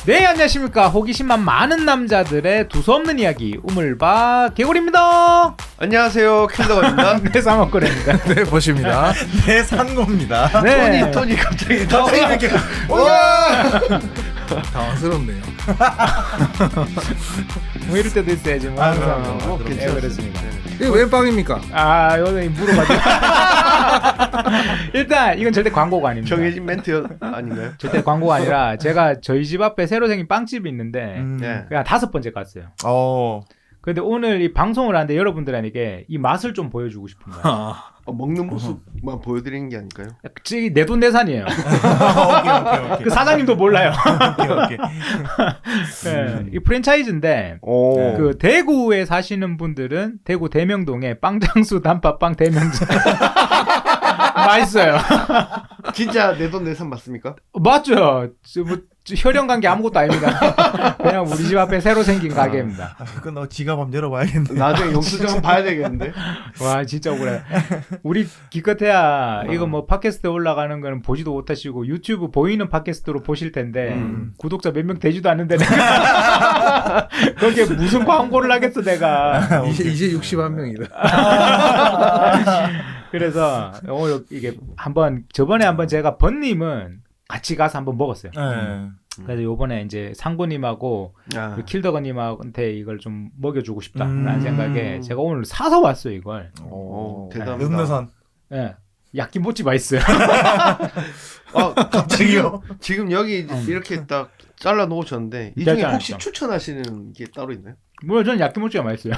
네, 안녕하십니까. 호기심만 많은 남자들의 두서없는 이야기 우물바 개구리입니다. 안녕하세요, 킬러입니다. 네, 사먹거리입니다. 네, 보십니다. 네, 산고입니다. 네. 토니 갑자기 이렇게 당황스럽네요. 뭐 이럴 때도 있어야지. 뭐 항상 뭐 괜찮습니다. 그렇습니다. 이거 웬 빵입니까? 아, 여기 물어봐줘. 일단 이건 절대 광고가 아닙니다. 정해진 멘트 아닌가요? 절대 광고가 아니라 제가 저희 집 앞에 새로 생긴 빵집이 있는데 네. 그냥 5번째 갔어요. 어. 근데 오늘 이 방송을 하는데 여러분들에게 이 맛을 좀 보여주고 싶은 거예요. 먹는 모습만 보여드리는 게 아닐까요? 내돈내산이에요. 오케이. 그 사장님도 몰라요. 오케이. 네, 이 프랜차이즈인데 오. 그 대구에 사시는 분들은 대구 대명동에 빵장수 단팥빵 대명장 맛있어요. 진짜 내돈내산 맞습니까? 맞죠? 뭐 혈연 관계 아무것도 아닙니다. 그냥 우리 집 앞에 새로 생긴 가게입니다. 그건 너 지갑 한번 열어봐야겠네. 나중에 영수증 봐야 되겠는데. 와 진짜 억울해. 우리 기껏해야 이거 뭐 팟캐스트에 올라가는 거는 보지도 못하시고 유튜브 보이는 팟캐스트로 보실 텐데 구독자 몇 명 되지도 않는데 내가 거기에 무슨 광고를 하겠어 내가. 이제 61명이다. 그래서 오늘 이게 한번 저번에 한번 제가 번님은 같이 가서 한번 먹었어요. 네. 그래서 요번에 이제 상구님하고 아. 킬더거님한테 이걸 좀 먹여주고 싶다라는 음. 생각에 제가 오늘 사서 왔어요 이걸. 오, 대단합니다. 음료선. 예, 야끼모찌 맛있어요. 갑자기요? 지금 여기 이렇게 딱 잘라 놓으셨는데 이 중에 혹시 잘라놨죠. 추천하시는 게 따로 있나요? 물론 저는 야끼모찌가 맛있어요.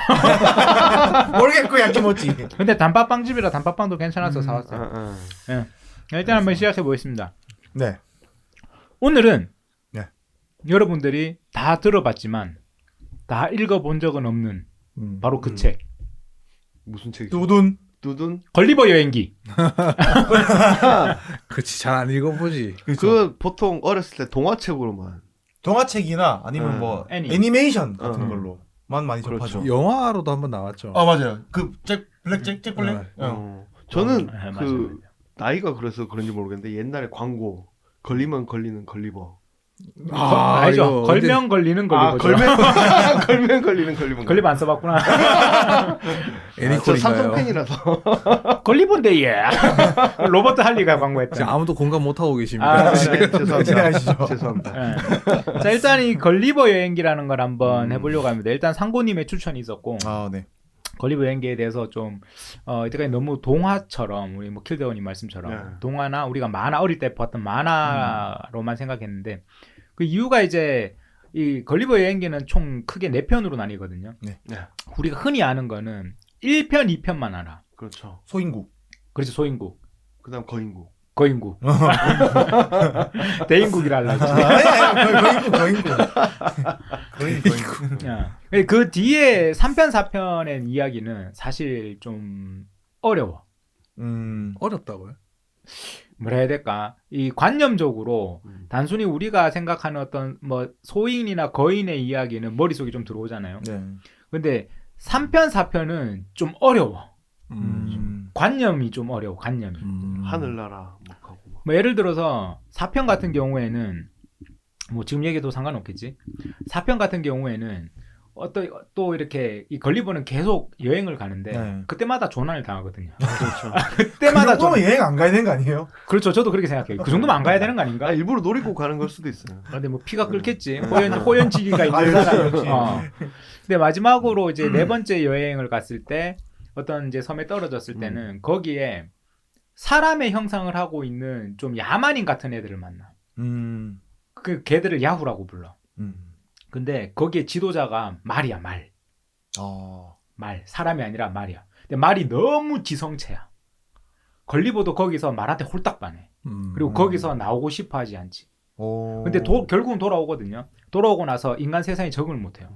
모르겠고 야끼모찌. 근데 단팥빵집이라 단팥빵도 괜찮아서 사왔어요. 아. 일단 한번 시작해 보겠습니다. 네. 오늘은 네. 여러분들이 다 들어봤지만 다 읽어본 적은 없는 바로 그 책. 무슨 책이죠? 두둔. 두둔? 걸리버 여행기. 그치, 잘 안 읽어보지. 그 보통 어렸을 때 동화책으로만. 동화책이나 아니면 뭐 애니메이션 같은 걸로만 많이 접하죠. 영화로도 한번 나왔죠. 맞아요. 그 잭 블랙. 저는 맞아요. 그 나이가 그래서 그런지 모르겠는데 옛날에 광고 걸리면 걸리는 걸리버. 알죠? 이거 걸면 걸리는 걸리버죠. 걸면 걸리는 걸리버. 걸리버 안 써봤구나. 저 애니콜인가요? 삼성 팬이라서. 걸리버인데 얘. 로버트 할리가 광고했다. 지금 아무도 공감 못하고 계십니다. 아, 네, 죄송합니다. 진행하시죠. 죄송합니다. 네. 자 일단 이 걸리버 여행기라는 걸 한번 해보려고 합니다. 일단 상고님의 추천이 있었고 네. 걸리버 여행기에 대해서 좀 이때까지 너무 동화처럼 우리 뭐 킬데원님 말씀처럼 네. 동화나 우리가 만화 어릴 때 봤던 만화로만 생각했는데 그 이유가 이제 이 걸리버 여행기는 총 크게 4편으로 나뉘거든요. 네. 네. 우리가 흔히 아는 거는 1편, 2편만 알아. 그렇죠. 소인국. 그렇지 소인국, 그다음 거인국. 거인국, 대인국이라 하려고. 거인국. 그 뒤에 3편, 4편의 이야기는 사실 좀 어려워. 어렵다고요? 뭐라 해야 될까? 이 관념적으로 단순히 우리가 생각하는 어떤 뭐 소인이나 거인의 이야기는 머릿속에 좀 들어오잖아요. 네. 근데 3편, 4편은 좀 어려워. 음. 관념이 좀 어려워. 관념이. 하늘나라 뭐 하고. 뭐 예를 들어서 4편 같은 경우에는 뭐 지금 얘기해도 상관없겠지. 4편 같은 경우에는 또 이렇게 이 걸리버는 계속 여행을 가는데 네. 그때마다 조난을 당하거든요. 그렇죠. 그때마다 그 정도면 여행 안 가야 되는 거 아니에요? 그렇죠. 저도 그렇게 생각해요. 그 정도면 안 가야 되는 거 아닌가? 일부러 노리고 가는 걸 수도 있어요. 근데 뭐 피가 끓겠지. 호연지기가 있는 역시, 사람. 역시. 근데 마지막으로 이제 4번째 여행을 갔을 때 어떤 이제 섬에 떨어졌을 때는 거기에 사람의 형상을 하고 있는 좀 야만인 같은 애들을 만나. 그 걔들을 야후라고 불러. 근데 거기에 지도자가 말이야, 말. 말. 사람이 아니라 말이야. 근데 말이 너무 지성체야. 걸리버도 거기서 말한테 홀딱 반해. 그리고 거기서 나오고 싶어 하지 않지. 근데 결국은 돌아오거든요. 돌아오고 나서 인간 세상에 적응을 못해요.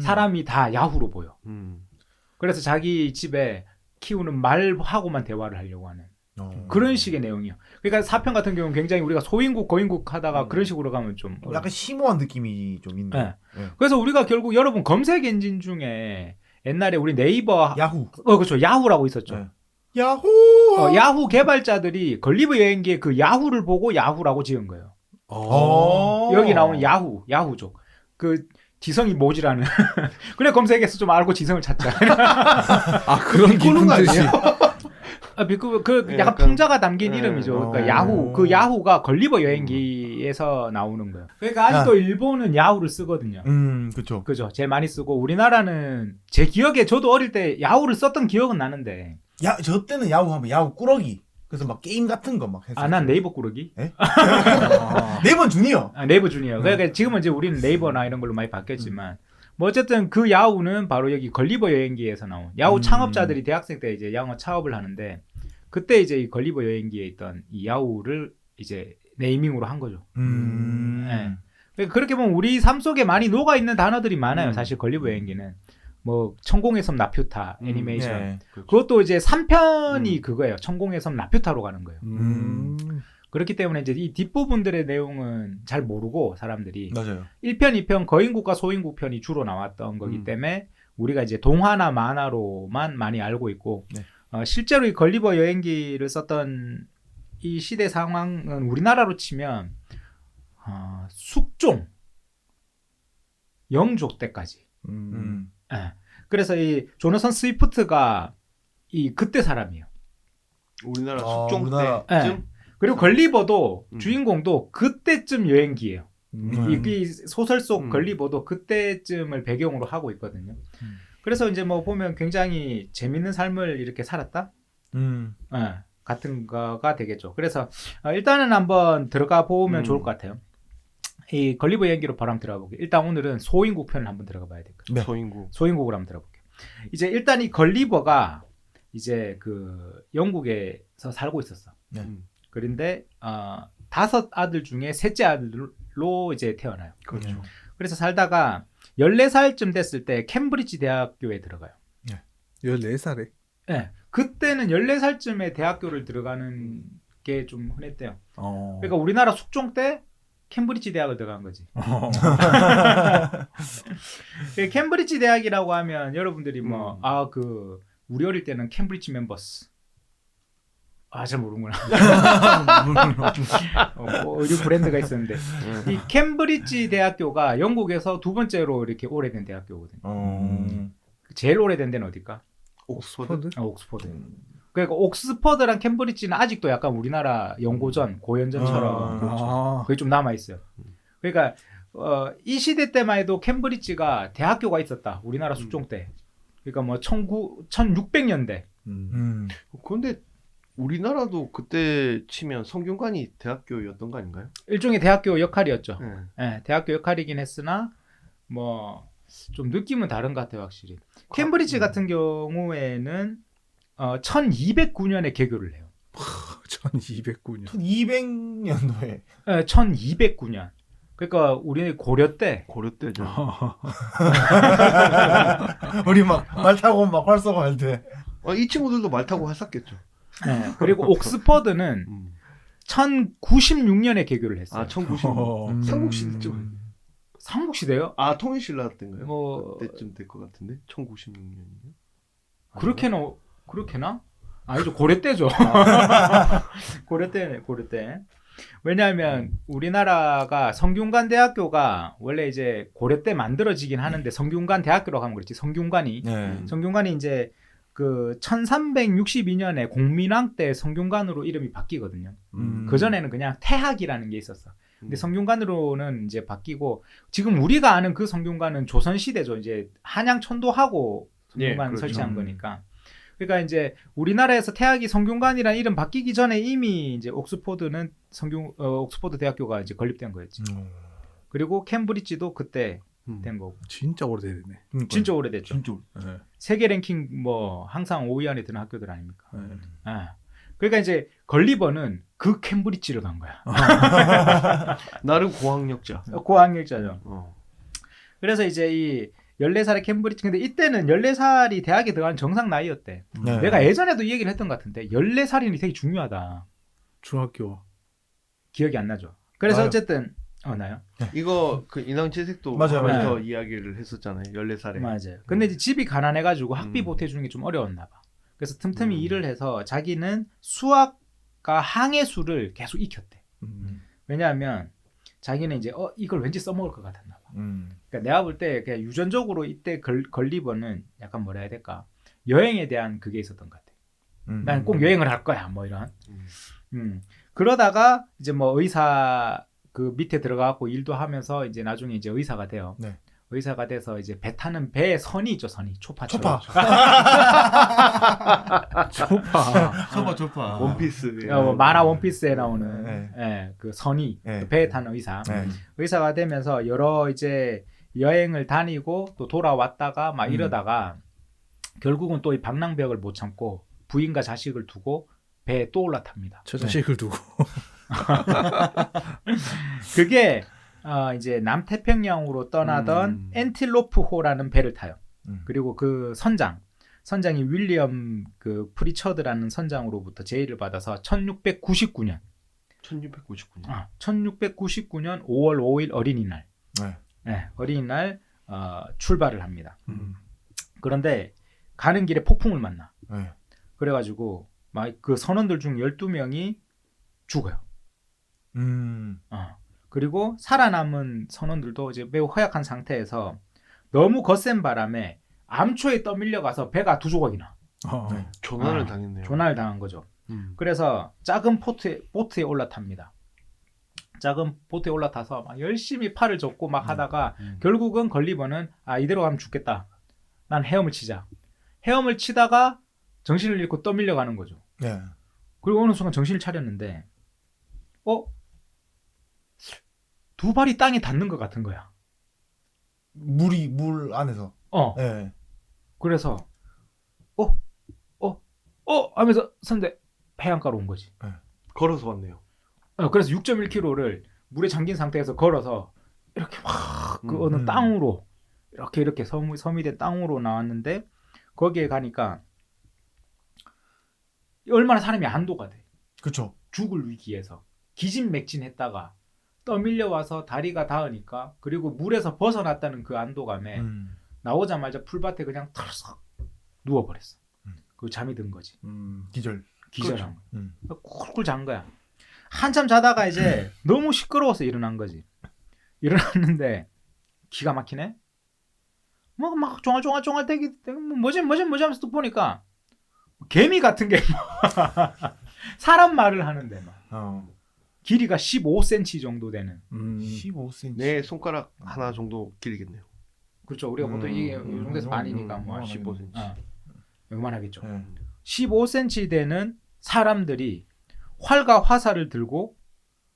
사람이 다 야후로 보여. 그래서 자기 집에 키우는 말하고만 대화를 하려고 하는 그런 식의 내용이요. 그러니까 4편 같은 경우는 굉장히 우리가 소인국, 거인국 하다가 그런 식으로 가면 좀 약간 심오한 느낌이 좀 있네. 네. 그래서 우리가 결국 여러분 검색 엔진 중에 옛날에 우리 네이버 야후. 그렇죠. 야후라고 있었죠. 네. 야후. 야후 개발자들이 걸리버 여행기에 그 야후를 보고 야후라고 지은 거예요. 여기 나오는 야후족. 그 지성이 모지라는. 그래 검색해서 좀 알고 지성을 찾자. 아 그런 비꼬는 깊은 거 뜻이. 아니에요? 그 약간 약간- 풍자가 담긴 네. 이름이죠. 그러니까 야후. 그 야후가 걸리버 여행기에서 나오는 거예요. 그러니까 아직도 일본은 야후를 쓰거든요. 그렇죠. 그죠. 제일 많이 쓰고 우리나라는 제 기억에 저도 어릴 때 야후를 썼던 기억은 나는데. 저 때는 야구 하면 야구 꾸러기. 그래서 막 게임 같은 거 막 했어요. 난 네이버 꾸러기. 네이버 주니어. 네이버 주니어. 그러니까 지금은 이제 우리는 네이버나 이런 걸로 많이 바뀌었지만 뭐 어쨌든 그 야후는 바로 여기 걸리버 여행기에서 나온 야후 창업자들이 대학생 때 이제 영어 창업을 하는데 그때 이제 이 걸리버 여행기에 있던 이 야후를 이제 네이밍으로 한 거죠. 네. 그러니까 그렇게 보면 우리 삶 속에 많이 녹아 있는 단어들이 많아요. 사실 걸리버 여행기는 뭐 천공의 섬 라퓨타 애니메이션. 네. 그것도 이제 3편이 그거예요. 천공의 섬 라퓨타로 가는 거예요. 그렇기 때문에 이제 이 뒷부분들의 내용은 잘 모르고 사람들이 맞아요. 1편, 2편 거인국과 소인국 편이 주로 나왔던 거기 때문에 우리가 이제 동화나 만화로만 많이 알고 있고 네. 실제로 이 걸리버 여행기를 썼던 이 시대 상황은 우리나라로 치면 숙종, 영조 때까지. 예. 그래서 이 조너선 스위프트가 이 그때 사람이에요. 우리나라 아, 숙종 우리나라- 때쯤 그리고 걸리버도 주인공도 그때쯤 여행기예요. 음. 이 소설 속 음. 걸리버도 그때쯤을 배경으로 하고 있거든요. 그래서 이제 뭐 보면 굉장히 재밌는 삶을 이렇게 살았다? 같은 거가 되겠죠. 그래서 일단은 한번 들어가 보면 좋을 것 같아요. 이 걸리버 여행기로 바로 한번 들어가 볼게요. 일단 오늘은 소인국 편을 한번 들어가 봐야 될 거예요. 네. 소인국. 소인국을 한번 들어볼게요. 이제 일단 이 걸리버가 이제 그 영국에서 살고 있었어. 네. 그런데 5 아들 중에 셋째 아들로 이제 태어나요. 그렇죠. 그래서 살다가 14살쯤 됐을 때 캠브리지 대학교에 들어가요. 14살에. 네. 그때는 14살쯤에 대학교를 들어가는 게 좀 흔했대요. 그러니까 우리나라 숙종 때 캠브리지 대학을 들어간 거지. 캠브리지 대학이라고 하면 여러분들이 뭐 우리 어릴 때는 캠브리지 멤버스 잘 모르는구나. 의류 브랜드가 있었는데 이 캠브리지 대학교가 영국에서 2번째로 이렇게 오래된 대학교거든요. 제일 오래된 데는 어딜까? 옥스퍼드? 옥스퍼드. 그러니까 옥스퍼드랑 캠브리지는 아직도 약간 우리나라 연고전, 고연전처럼 그게 좀 남아 있어요. 그러니까 이 시대 때만 해도 캠브리지가 대학교가 있었다. 우리나라 숙종 때. 그러니까 뭐 1600년대. 그런데 우리나라도 그때 치면 성균관이 대학교였던 거 아닌가요? 일종의 대학교 역할이었죠. 네. 네, 대학교 역할이긴 했으나 뭐 좀 느낌은 다른 것 같아요, 확실히. 캠브리지 같은 경우에는 1209년에 개교를 해요. 1209년. 1200년도에. 네, 1209년. 그러니까 우리 고려 때. 고려 때죠. 우리 막 말 타고 막 활쏘고 할 때. 이 친구들도 말 타고 했었겠죠. 네, 그리고 옥스퍼드는 1096년에 개교를 했어요. 1090년. 삼국시대쯤. 삼국시대요? 통일신라 때인가요? 뭐 그때쯤 될 것 같은데. 1096년이요. 그렇게나? 아니죠. 고려 때죠. 고려 때. 왜냐하면 우리나라가 성균관 대학교가 원래 이제 고려 때 만들어지긴 하는데 성균관 대학교라고 하면 그렇지. 성균관이 이제 그 1362년에 공민왕 때 성균관으로 이름이 바뀌거든요. 그 전에는 그냥 태학이라는 게 있었어. 근데 성균관으로는 이제 바뀌고 지금 우리가 아는 그 성균관은 조선 시대죠. 이제 한양 천도하고 성균관 그렇죠. 설치한 거니까. 그러니까 이제 우리나라에서 태학이 성균관이라는 이름 바뀌기 전에 이미 이제 옥스퍼드는 옥스퍼드 대학교가 이제 건립된 거였지. 그리고 캠브리지도 그때 된 거고. 진짜 오래됐네. 진짜 오래됐죠. 진짜. 네. 세계 랭킹 뭐 항상 5위 안에 드는 학교들 아닙니까? 네. 그러니까 이제 걸리버는 그 캠브리지를 간 거야. 나름 고학력자. 고학력자죠. 그래서 이제 이 14살의 캠브리지. 근데 이때는 14살이 대학에 들어가는 정상 나이였대. 네. 내가 예전에도 이 얘기를 했던 것 같은데 14살이 되게 중요하다. 중학교. 기억이 안 나죠. 그래서 어쨌든 나요? 이거 그 인왕지색도 맞아요. 하면서 이야기를 했었잖아요. 14살에. 맞아요. 근데 이제 집이 가난해가지고 학비 보태주는 게 좀 어려웠나 봐. 그래서 틈틈이 일을 해서 자기는 수학과 항해술을 계속 익혔대. 왜냐하면 자기는 이제 이걸 왠지 써먹을 것 같았나 봐. 음. 그러니까 내가 볼 때 그냥 유전적으로 이때 걸리버는 약간 뭐라 해야 될까? 여행에 대한 그게 있었던 것 같아. 난 꼭 여행을 할 거야. 뭐 이런. 그러다가 이제 뭐 의사 그 밑에 들어가고 일도 하면서 이제 나중에 이제 의사가 돼요. 네. 의사가 돼서 이제 배 타는 배에 선이 있죠. 선이 초파처럼. 초파. 원피스. 뭐 만화 원피스에 나오는 네. 예, 그 선이 네. 그 배에 타는 의사. 네. 의사가 되면서 여러 이제 여행을 다니고 또 돌아왔다가 막 이러다가 결국은 또 이 방랑벽을 못 참고 부인과 자식을 두고 배에 또 올라탑니다. 저 자식을 두고. 그게 이제 남태평양으로 떠나던 엔틸로프호라는 배를 타요. 그리고 그 선장이 윌리엄 그 프리처드라는 선장으로부터 제의를 받아서 1699년 1699년 5월 5일 어린이날 어린이날 출발을 합니다. 그런데 가는 길에 폭풍을 만나. 그래가지고 막 그 선원들 중 12명이 죽어요. 그리고 살아남은 선원들도 이제 매우 허약한 상태에서 너무 거센 바람에 암초에 떠밀려 가서 배가 두 조각이나 조난을 당했네요. 조난을 당한 거죠. 그래서 작은 보트에 올라탑니다. 작은 보트에 올라타서 막 열심히 팔을 젓고 막 하다가 결국은 걸리버는 이대로 가면 죽겠다. 난 헤엄을 치자. 헤엄을 치다가 정신을 잃고 떠밀려 가는 거죠. 네. 그리고 어느 순간 정신을 차렸는데 두 발이 땅에 닿는 것 같은 거야. 물 안에서. 네. 그래서 하면서 선대 해안가로 온 거지. 걸어서 왔네요. 그래서 6.1km를 물에 잠긴 상태에서 걸어서 이렇게 막 그 어느 땅으로 이렇게 섬이 된 땅으로 나왔는데 거기에 가니까 얼마나 사람이 안도가 돼. 그렇죠. 죽을 위기에서 기진맥진했다가 떠밀려 와서 다리가 닿으니까 그리고 물에서 벗어났다는 그 안도감에 나오자마자 풀밭에 그냥 털썩 누워버렸어. 그 잠이 든 거지. 기절한 거. 쿨쿨 잔 거야. 한참 자다가 이제 너무 시끄러워서 일어난 거지. 일어났는데 기가 막히네. 막 종알종알 대기 뭐지 하면서 또 보니까 개미 같은 게 사람 말을 하는데 막 길이가 15cm 정도 되는 15cm. 내 손가락 하나 정도 길이겠네요. 그렇죠. 우리가 보통 이게 이 정도에서 많이니까 뭐 15cm. 요만하겠죠. 15cm 되는 사람들이 활과 화살을 들고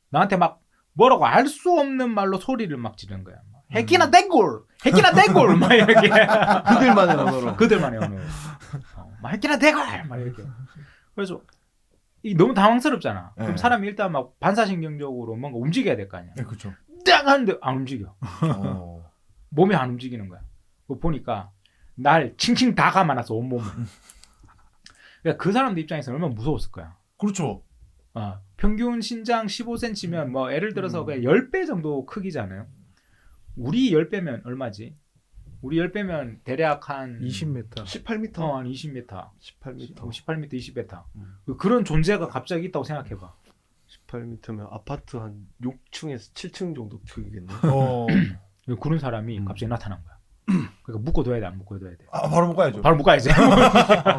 나한테 막 뭐라고 알 수 없는 말로 소리를 막 지르는 거야. 해키나 댕골 막 이렇게 그들만의 언어로. 그들만의 언어로. 막 해키나 댕골 막 이렇게. 그래서 이 너무 당황스럽잖아. 그럼 사람이 일단 막 반사신경적으로 뭔가 움직여야 될 거 아니야. 네, 그렇죠. 딱 하는데 안 움직여. 몸이 안 움직이는 거야. 그거 보니까 날 칭칭 다 감아놨어 온몸을. 그러니까 그 사람들 입장에서 얼마나 무서웠을 거야. 그렇죠. 평균 신장 15cm면 뭐 예를 들어서 그냥 10배 정도 크기잖아요. 우리 10배면 얼마지? 우리 10배면 대략 한 20m. 18m. 한 20m. 18m. 18m, 20m. 그런 존재가 갑자기 있다고 생각해봐. 18m면 아파트 한 6층에서 7층 정도 크기겠네. 그런 사람이 갑자기 나타난 거야. 그러니까 묶어둬야 돼, 안 묶어둬야 돼? 바로 묶어야죠. 바로 묶어야지.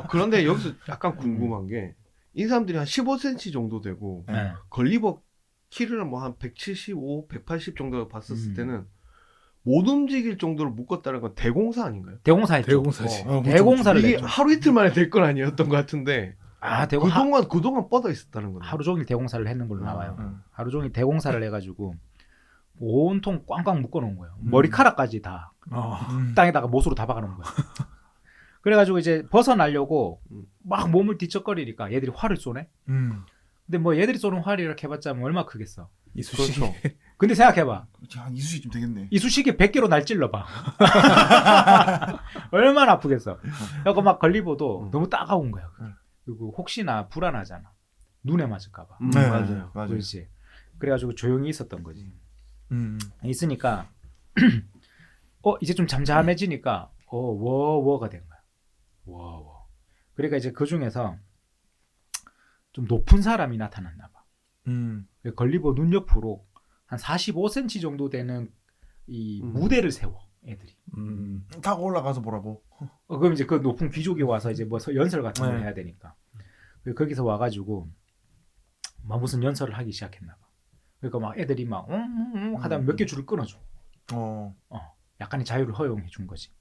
그런데 여기서 약간 궁금한 게 이 사람들이 한 15cm 정도 되고 걸리버 키를 뭐 한 175, 180 정도 봤었을 때는 못 움직일 정도로 묶었다는 건 대공사 아닌가요? 대공사였죠. 대공사지. 대공사를 이게 냈죠. 하루 이틀 만에 될 건 아니었던 것 같은데 그동안 뻗어 있었다는 거네. 하루 종일 대공사를 했는 걸로 나와요. 하루 종일 대공사를 해가지고 온통 꽝꽝 묶어놓은 거예요. 머리카락까지 다 땅에다가 못으로 다 박아놓은 거야. 그래가지고 이제 벗어나려고 막 몸을 뒤척거리니까 얘들이 활을 쏘네. 근데 뭐 얘들이 쏘는 활이 이렇게 해봤자 뭐 얼마 크겠어. 이쑤시개. 그렇죠. 근데 생각해봐. 한 이쑤시개 좀 되겠네. 이쑤시개 100개로 날 찔러봐. 얼마나 아프겠어. 그러니까 막 걸리버도 너무 따가운 거야. 그리고 혹시나 불안하잖아. 눈에 맞을까봐. 네, 맞아요. 그렇지. 그래가지고 조용히 있었던 거지. 있으니까 이제 좀 잠잠해지니까 워워가 된 거야. 워. 그러니까 이제 그 중에서 좀 높은 사람이 나타났나 봐. 걸리버 눈 옆으로 한 45cm 정도 되는 이 무대를 세워 애들이. 타고 올라가서 보라고. 그럼 이제 그 높은 귀족이 와서 이제 뭐 연설 같은 걸 해야 되니까. 거기서 와가지고 막 무슨 연설을 하기 시작했나 봐. 그러니까 막 애들이 막 하다 몇 개 줄을 끊어줘. 약간의 자유를 허용해 준 거지.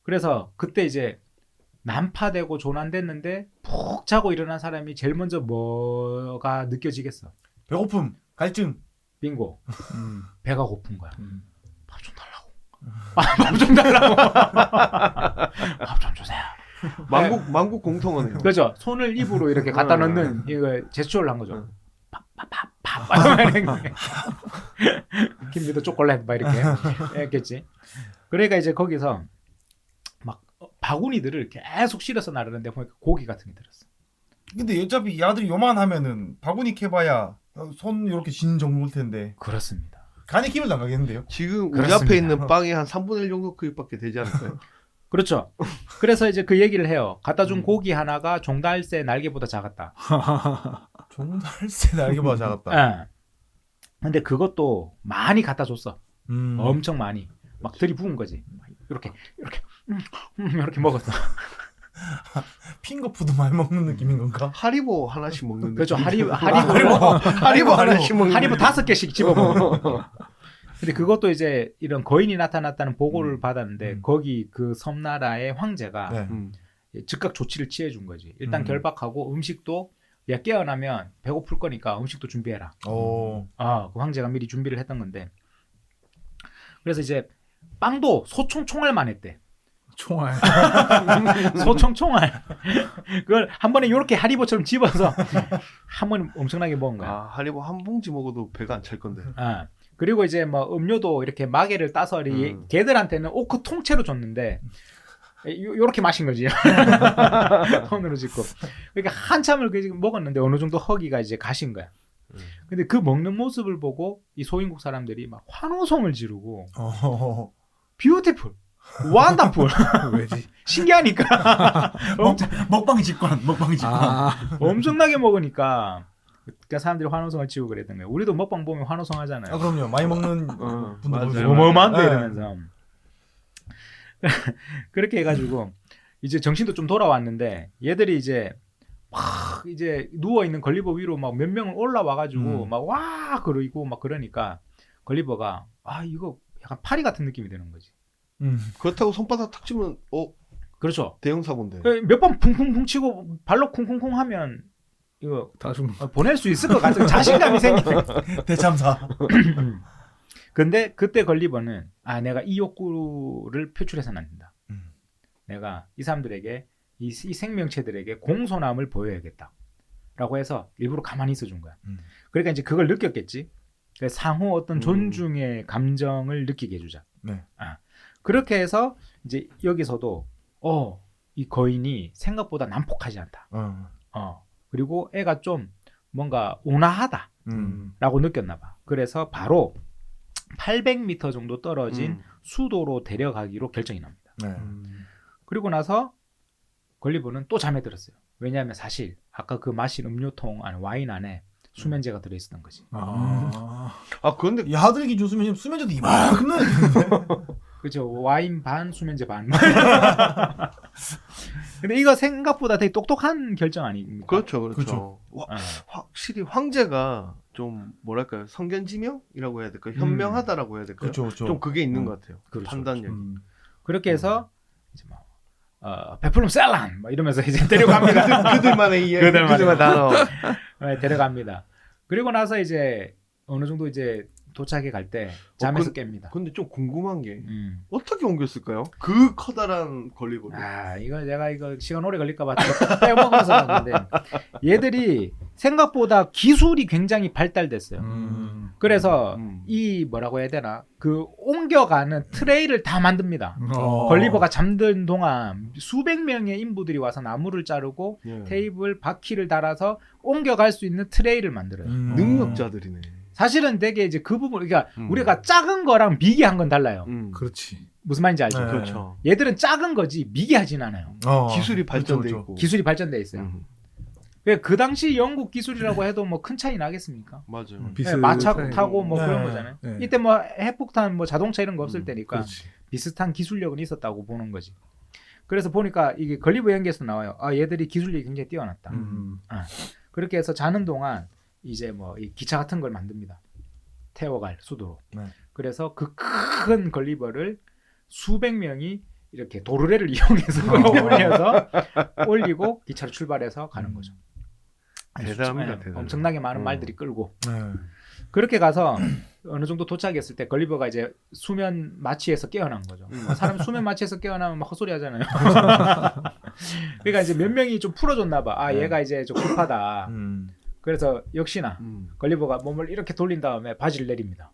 그래서 그때 이제 난파되고 조난됐는데 푹 자고 일어난 사람이 제일 먼저 뭐가 느껴지겠어? 배고픔, 갈증. 빙고. 배가 고픈 거야. 밥 좀 달라고. 밥 좀 달라고. 밥 좀 주세요. 만국 공통어네요. 그죠? 손을 입으로 이렇게 갖다 넣는 이거 제스처를 한 거죠. 밥. 김미도 초콜릿 막 이렇게 했겠지. 그러니까 이제 거기서 막 바구니들을 계속 실어서 나르는데 보니까 고기 같은 게 들었어. 근데 어차피 이 아들이 요만하면은 바구니 캐봐야 손 이렇게 진 정도일 텐데. 그렇습니다. 간이 기면 나가겠는데요? 지금 그렇습니다. 우리 앞에 있는 빵이 한 3분의 1 정도 크기밖에 되지 않을까요? 그렇죠. 그래서 이제 그 얘기를 해요. 갖다 준 고기 하나가 종달새 날개보다 작았다. 종달새 날개보다 작았다. 예. 근데 그것도 많이 갖다 줬어. 엄청 많이. 막 들이부은 거지. 이렇게 먹었어. 핑거푸드 많이 먹는 느낌인 건가? 하리보 하나씩 먹는 그렇죠. 느낌. 하리보 하나씩 먹는 하리보 느낌. 5개씩 집어 먹어. 근데 그것도 이제 이런 거인이 나타났다는 보고를 받았는데 거기 그 섬나라의 황제가 네. 즉각 조치를 취해 준 거지. 일단 결박하고 음식도 야 깨어나면 배고플 거니까 음식도 준비해라. 그 황제가 미리 준비를 했던 건데. 그래서 이제 빵도 소총 총알만 했대. 총알. 소총 총알. 그걸 한 번에 이렇게 하리보처럼 집어서 한 번에 엄청나게 먹은 거야. 아, 하리보 한 봉지 먹어도 배가 안 찰 건데. 그리고 이제 뭐 음료도 이렇게 마개를 따서 걔들한테는 오크 통째로 줬는데 요렇게 마신 거지. 손으로 짚고. 그러니까 한참을 먹었는데 어느 정도 허기가 이제 가신 거야. 근데 그 먹는 모습을 보고 이 소인국 사람들이 막 환호성을 지르고 뷰티풀, 원더풀. 왜지? 신기하니까. 먹방 직관. 엄청나게 먹으니까 그러니까 사람들이 환호성을 치고 그랬던 거예요. 우리도 먹방 보면 환호성 하잖아요. 그럼요. 많이 먹는 분들 맞아요. 어마어마한데 이러면서. 그렇게 해가지고 이제 정신도 좀 돌아왔는데 얘들이 이제 막 이제 누워 있는 걸리버 위로 막 몇 명은 올라와가지고 막 와 그러고 막 그러니까 걸리버가 이거 약간 파리 같은 느낌이 드는 거지. 그렇다고 손바닥 탁 치면 그렇죠. 대형 사고인데. 몇 번 쿵쿵쿵 치고 발로 쿵쿵쿵 하면 이거 다 죽는. 보낼 수 있을 것 같은 자신감이 생기네. 대참사. 근데 그때 걸리버는 내가 이 욕구를 표출해서는 안 된다. 내가 이 사람들에게 이 생명체들에게 공손함을 보여야겠다라고 해서 일부러 가만히 있어준 거야. 그러니까 이제 그걸 느꼈겠지. 그러니까 상호 어떤 존중의 감정을 느끼게 해주자. 네. 그렇게 해서 이제 여기서도 이 거인이 생각보다 난폭하지 않다. 그리고 애가 좀 뭔가 온화하다라고 느꼈나 봐. 그래서 바로 800m 정도 떨어진 수도로 데려가기로 결정이 납니다. 그리고 나서 걸리버는 또 잠에 들었어요. 왜냐하면 사실 아까 그 마신 음료통 안에 와인 안에 수면제가 들어있었던 거지. 그런데 야들 기준 수면제도 이만큼 넣어야 그렇죠. 와인 반 수면제 반. 근데 이거 생각보다 되게 똑똑한 결정 아닙니까? 그렇죠. 확실히 황제가 좀 뭐랄까요, 성견지명이라고 해야 될까요? 현명하다라고 해야 될까요? 그렇죠. 좀 그게 있는 것 같아요. 그렇죠, 판단력이. 그렇게 해서 이제 뭐 베풀름 셀란 막 이러면서 이제 데려갑니다. 그들만의 단어. 데려갑니다. 그리고 나서 이제 어느 정도 이제 도착해 갈 때 잠에서 깹니다. 근데 좀 궁금한 게 어떻게 옮겼을까요? 그 커다란 걸리버를. 이거 내가 이거 시간 오래 걸릴까봐 빼먹어서 그런데 얘들이 생각보다 기술이 굉장히 발달됐어요. 그래서 이 뭐라고 해야 되나 그 옮겨가는 트레이를 다 만듭니다. 걸리버가 잠든 동안 수백 명의 인부들이 와서 나무를 자르고 테이블 바퀴를 달아서 옮겨갈 수 있는 트레이를 만들어요. 능력자들이네. 사실은 되게 이제 그 부분, 그러니까 우리가 작은 거랑 미개한 건 달라요. 그렇지. 무슨 말인지 알죠? 그렇죠. 얘들은 작은 거지 미개하진 않아요. 기술이 발전돼 있고. 기술이 발전돼 있어요. 그 당시 영국 기술이라고 해도 뭐 큰 차이 나겠습니까? 맞아요. 네, 마차 비슷하게. 타고 뭐 네. 그런 거잖아요. 네. 이때 뭐 핵폭탄 뭐 자동차 이런 거 없을 때니까 그렇지. 비슷한 기술력은 있었다고 보는 거지. 그래서 보니까 이게 걸리버 연기에서 나와요. 아, 얘들이 기술력이 굉장히 뛰어났다. 그렇게 해서 자는 동안 이제 뭐 이 기차 같은 걸 만듭니다. 태워갈 수도로. 네. 그래서 그 큰 걸리버를 수백 명이 이렇게 도르래를 이용해서 올려서 올리고 기차로 출발해서 가는 거죠. 대단합니다, 네, 대단. 엄청나게 많은 말들이 끌고 네. 그렇게 가서 어느 정도 도착했을 때 걸리버가 이제 수면 마취에서 깨어난 거죠. 사람 수면 마취에서 깨어나면 막 헛소리 하잖아요. 그러니까 이제 몇 명이 좀 풀어줬나 봐. 아, 얘가 이제 좀 급하다. 그래서 역시나 걸리버가 몸을 이렇게 돌린 다음에 바지를 내립니다.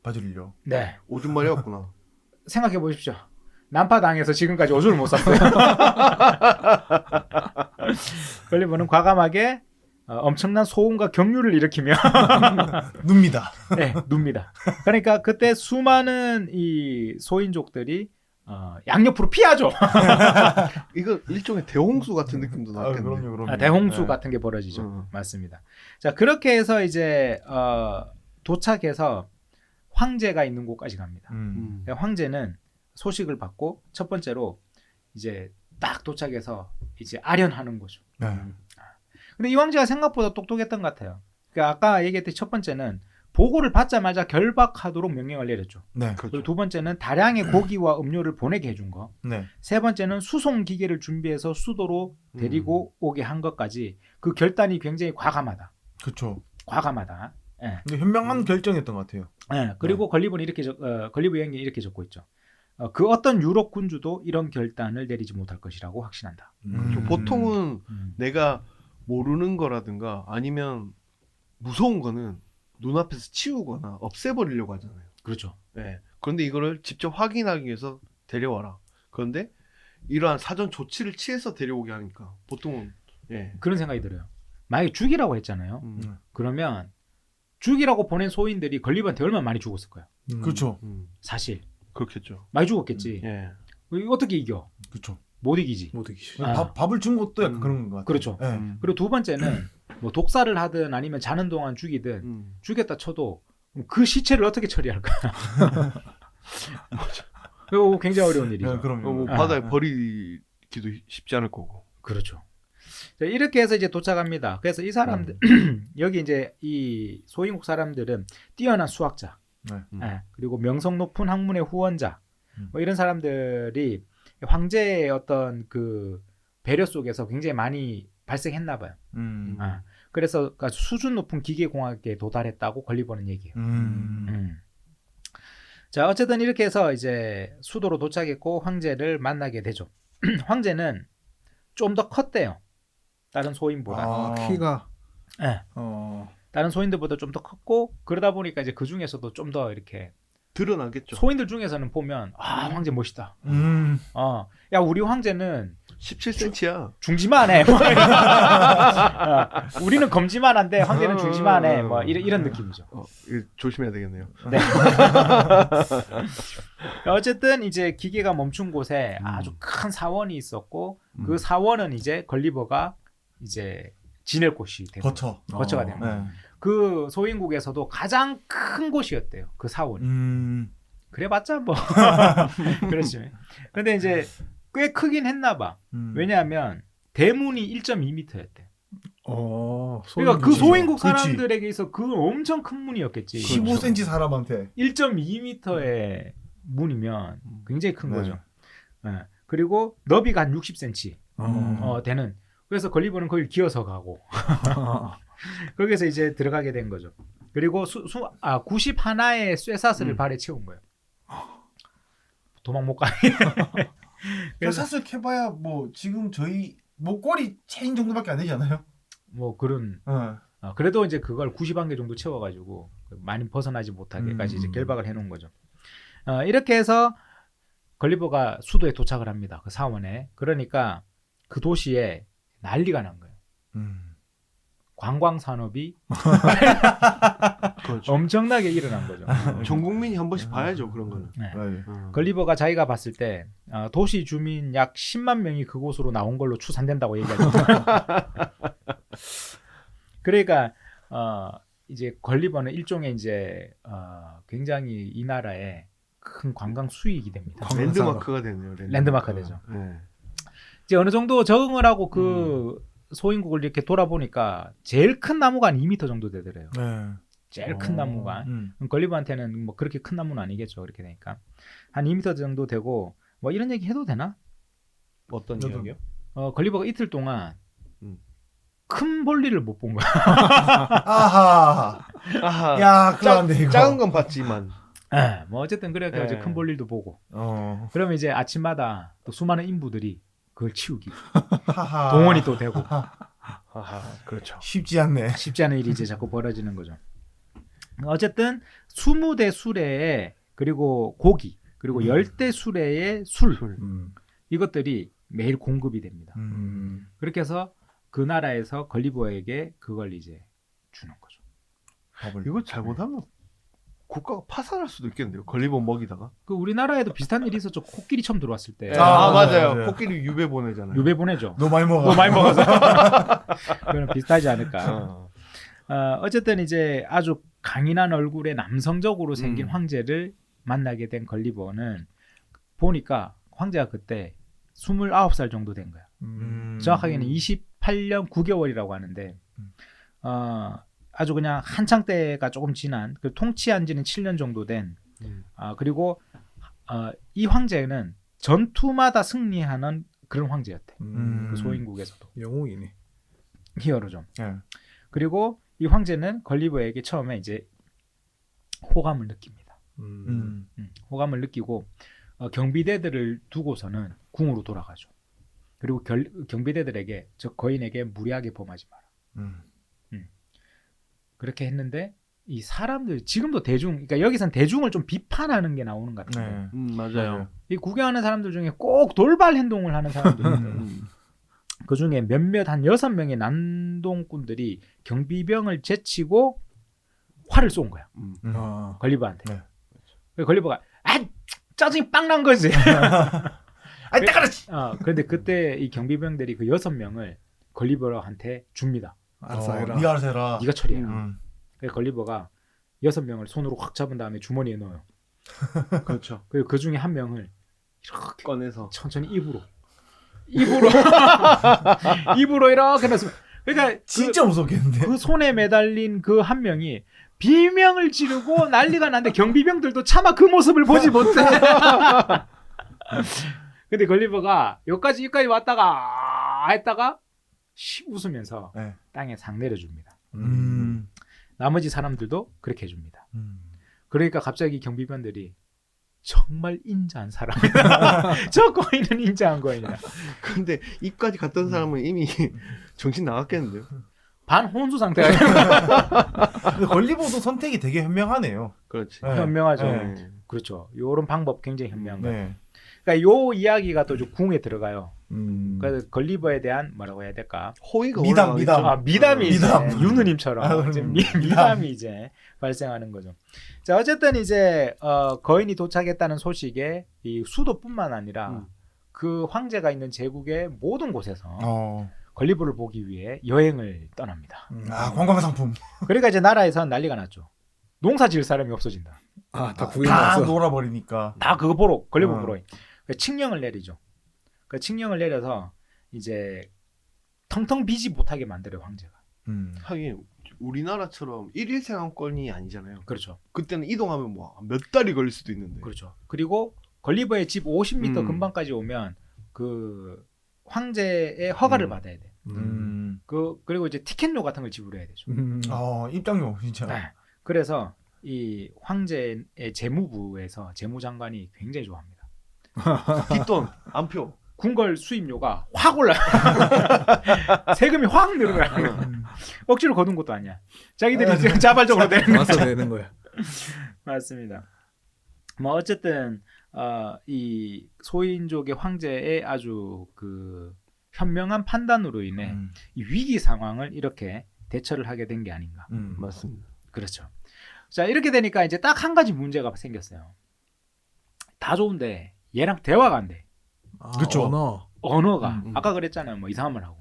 바지를요. 네. 오줌 마려웠구나. 생각해 보십시오. 난파당해서 지금까지 오줌을 못 쌌어요. 걸리버는 과감하게 엄청난 소음과 경류를 일으키며 눕니다. 네, 눕니다. 그러니까 그때 수많은 이 소인족들이 양옆으로 피하죠. 이거 일종의 대홍수 같은 느낌도 나겠네. 그럼요. 대홍수 네. 같은 게 벌어지죠. 맞습니다. 자, 그렇게 해서 이제 도착해서 황제가 있는 곳까지 갑니다. 황제는 소식을 받고 첫 번째로 이제 딱 도착해서 이제 아련하는 거죠. 네. 근데 이 황제가 생각보다 똑똑했던 것 같아요. 그러니까 아까 얘기했듯이 첫 번째는 보고를 받자마자 결박하도록 명령을 내렸죠. 네. 그리고 두 번째는 다량의 고기와 음료를 보내게 해준 거. 네. 세 번째는 수송 기계를 준비해서 수도로 데리고 오게 한 것까지 그 결단이 굉장히 과감하다. 그렇죠. 과감하다. 예. 근데 현명한 결정이었던 것 같아요. 예. 그리고 걸리버는 이렇게 걸리버 여행이 이렇게 적고 있죠. 그 어떤 유럽 군주도 이런 결단을 내리지 못할 것이라고 확신한다. 보통은 내가 모르는 거라든가 아니면 무서운 거는 눈앞에서 치우거나 없애버리려고 하잖아요. 그렇죠. 네. 그런데 이거를 직접 확인하기 위해서 데려와라. 그런데 이러한 사전 조치를 취해서 데려오게 하니까 보통은 그런 생각이 들어요. 만약에 죽이라고 했잖아요. 그러면 죽이라고 보낸 소인들이 걸리버한테 얼마나 많이 죽었을 거야. 그렇죠. 사실 그렇겠죠. 많이 죽었겠지. 예. 이거 어떻게 이겨? 그렇죠. 못 이기지. 못 이기지. 밥을 준 것도 약간 그런 것 같아요. 그렇죠. 네. 그리고 두 번째는 뭐 독사를 하든 아니면 자는 동안 죽이든 죽였다 쳐도 그 시체를 어떻게 처리할까? 이거 굉장히 어려운 일이죠. 네, 그럼요. 뭐 바다에 버리기도 쉽지 않을 거고. 그렇죠. 자, 이렇게 해서 이제 도착합니다. 그래서 이 사람들 여기 이제 이 소인국 사람들은 뛰어난 수학자, 네. 그리고 명성 높은 학문의 후원자, 뭐 이런 사람들이 황제의 어떤 그 배려 속에서 굉장히 많이 발생했나 봐요. 그래서 아주 수준 높은 기계공학에 도달했다고 걸리버는 얘기해요. 자, 어쨌든 이렇게 해서 이제 수도로 도착했고 황제를 만나게 되죠. 황제는 좀 더 컸대요. 다른 소인보다. 키가 네. 다른 소인들보다 좀 더 컸고 그러다 보니까 이제 그 중에서도 좀 더 이렇게 드러나겠죠. 소인들 중에서는 보면 황제 멋있다. 야 우리 황제는 17cm야. 중지만해. 우리는 검지만한데 황제는 중지만해. 뭐 이런 느낌이죠. 이거 조심해야 되겠네요. 네. 어쨌든 이제 기계가 멈춘 곳에 아주 큰 사원이 있었고 그 사원은 이제 걸리버가 이제 지낼 곳이 되고 거처가 되는 거예요. 네. 그 소인국에서도 가장 큰 곳이었대요. 그 사원이. 그래봤자 뭐 그렇지. 근데 이제 꽤 크긴 했나 봐. 왜냐하면 대문이 1.2m였대. 그러니까 그 소인국 사람들에게 있어 그 엄청 큰 문이었겠지. 15cm 사람한테 1.2m의 문이면 굉장히 큰 네. 거죠. 네. 그리고 너비가 한 60cm 되는. 그래서 걸리버는 거길 기어서 가고 거기서 이제 들어가게 된 거죠. 그리고 91의 쇠사슬을 발에 채운 거예요. 도망 못 가게. 그래서 사슬 캐봐야 뭐 지금 저희 목걸이 체인 정도밖에 안 되지 않아요? 뭐 그런 그래도 이제 그걸 91개 정도 채워가지고 많이 벗어나지 못하게까지 이제 결박을 해놓은 거죠. 이렇게 해서 걸리버가 수도에 도착을 합니다. 그 사원에. 그러니까 그 도시에 난리가 난 거예요. 관광 산업이 그렇죠. 엄청나게 일어난 거죠. 전 국민이 한 번씩 봐야죠 그런 거는. 네. 네. 걸리버가 자기가 봤을 때 도시 주민 약 10만 명이 그곳으로 나온 걸로 추산된다고 얘기하죠. 그러니까 이제 걸리버는 일종의 이제 굉장히 이 나라의 큰 관광 수익이 됩니다. 랜드마크가 되네요. 랜드마크가 되죠. 네. 이제 어느 정도 적응을 하고 그 소인국을 이렇게 돌아보니까 제일 큰 나무가 한 2m 정도 되더래요. 네. 제일 큰 나무가. 걸리버한테는 뭐 그렇게 큰 나무는 아니겠죠. 그렇게 되니까 한 2m 정도 되고 뭐 이런 얘기 해도 되나? 어떤 저도- 이야기요? 걸리버가 이틀 동안 음. 큰 볼일을 못 본 거야. 아하. 아하. 야, 그런데 이거. 작은 건 봤지만. 뭐 어쨌든 그래가지고 예. 큰 볼일도 보고. 그러면 이제 아침마다 또 수많은 인부들이 그걸 치우기. 하하. 동원이 또 되고. 아하. 그렇죠. 쉽지 않네. 쉽지 않은 일이 이제 자꾸 벌어지는 거죠. 어쨌든 20대 수레에 그리고 고기 그리고 10대 수레의 술 이것들이 매일 공급이 됩니다. 그렇게 해서 그 나라에서 걸리버에게 그걸 이제 주는 거죠. 밥을. 이거 잘못하면 국가가 파산할 수도 있겠는데요. 걸리버 먹이다가. 그 우리나라에도 비슷한 일이 있었죠. 코끼리 처음 들어왔을 때. 아, 맞아요. 맞아요. 코끼리 유배 보내잖아요. 유배 보내죠. 너무 많이 먹어. 너무 많이 먹어서. 그거는 비슷하지 않을까. 어쨌든 이제 아주 강인한 얼굴의 남성적으로 생긴 황제를 만나게 된 걸리버는 보니까 황제가 그때 29살 정도 된 거야. 정확하게는 28년 9개월이라고 하는데 아주 그냥 한창 때가 조금 지난 그 통치한 지는 7년 정도 된 그리고 이 황제는 전투마다 승리하는 그런 황제였대. 그 소인국에서도. 영웅이네. 히어로죠. 네. 그리고 이 황제는 걸리버에게 처음에 이제 호감을 느낍니다. 호감을 느끼고 경비대들을 두고서는 궁으로 돌아가죠. 그리고 경비대들에게 저 거인에게 무리하게 범하지 마라. 그렇게 했는데 이 사람들 지금도 그러니까 여기선 대중을 좀 비판하는 게 나오는 것 같아요. 네. 맞아요. 이 구경하는 사람들 중에 꼭 돌발 행동을 하는 사람도 있는데 그 중에 몇몇 한 6명의 난동꾼들이 경비병을 제치고 활을 쏜 거야. 걸리버한테. 네. 그래서 걸리버가 짜증이 빵 난 거지. 아이 따가라지. 그런데 그때 이 경비병들이 그 6명을 걸리버한테 줍니다. 알아서 해라. 네가 알아서 해라. 네가 처리해라. 그래서 걸리버가 6명을 손으로 확 잡은 다음에 주머니에 넣어요. 그렇죠. 그리고 그 중에 한 명을 이렇게 꺼내서 천천히 입으로 입으로 이렇게 넣었어. 그러니까 진짜 무섭겠는데. 그 손에 매달린 그 한 명이 비명을 지르고 난리가 났는데 경비병들도 차마 그 모습을 보지 못해. 근데 걸리버가 여기까지 왔다가 했다가 웃으면서 네. 땅에 상 내려줍니다. 나머지 사람들도 그렇게 해줍니다. 그러니까 갑자기 경비병들이 정말 인자한 사람이다. 저 거인은 인자한 거인이다. 근데 입까지 갔던 사람은 이미 정신 나갔겠는데요. 반혼수 상태가 근데 걸리버도 선택이 되게 현명하네요. 그렇지. 네. 현명하죠. 네. 그렇죠. 요런 방법 굉장히 현명한 거예요. 네. 그러니까 요 이야기가 또 좀 궁에 들어가요. 음. 그래서 걸리버에 대한 뭐라고 해야 될까? 호의가 미담, 올라가겠죠. 미담. 미담이 미담. 이제 유느님처럼 이제 미담. 미담이 이제 발생하는 거죠. 자, 어쨌든 이제 거인이 도착했다는 소식에 이 수도뿐만 아니라 그 황제가 있는 제국의 모든 곳에서 걸리버를 보기 위해 여행을 떠납니다. 아, 관광 상품. 그러니까 이제 나라에서는 난리가 났죠. 농사 지을 사람이 없어진다. 다 구경 다 왔어. 놀아버리니까. 다 그거 보러 걸리버 보러. 그러니까 칙령을 내리죠. 그 칙령을 내려서 이제 텅텅 비지 못하게 만들어요, 황제가. 하긴 우리나라처럼 일일 생활권이 아니잖아요. 그렇죠. 그때는 이동하면 뭐 몇 달이 걸릴 수도 있는데. 그렇죠. 그리고 걸리버의 집 50m 근방까지 오면 그 황제의 허가를 받아야 돼. 그리고 이제 티켓료 같은 걸 지불해야 되죠. 입장료 진짜. 네. 그래서 이 황제의 재무부에서 재무장관이 굉장히 좋아합니다. 뒷돈, 안표. 궁궐 수입료가 확 올라요. 세금이 확 늘어나요. 억지로 거둔 것도 아니야. 자기들이 지금 자발적으로 내는 거야. 와서 내는 거야. 맞습니다. 뭐 어쨌든 이 소인족의 황제의 아주 그 현명한 판단으로 인해 이 위기 상황을 이렇게 대처를 하게 된 게 아닌가. 맞습니다. 그렇죠. 자, 이렇게 되니까 이제 딱 한 가지 문제가 생겼어요. 다 좋은데 얘랑 대화가 안 돼. 그쵸. 언어. 언어가 아까 그랬잖아요. 뭐 이상한 말 하고.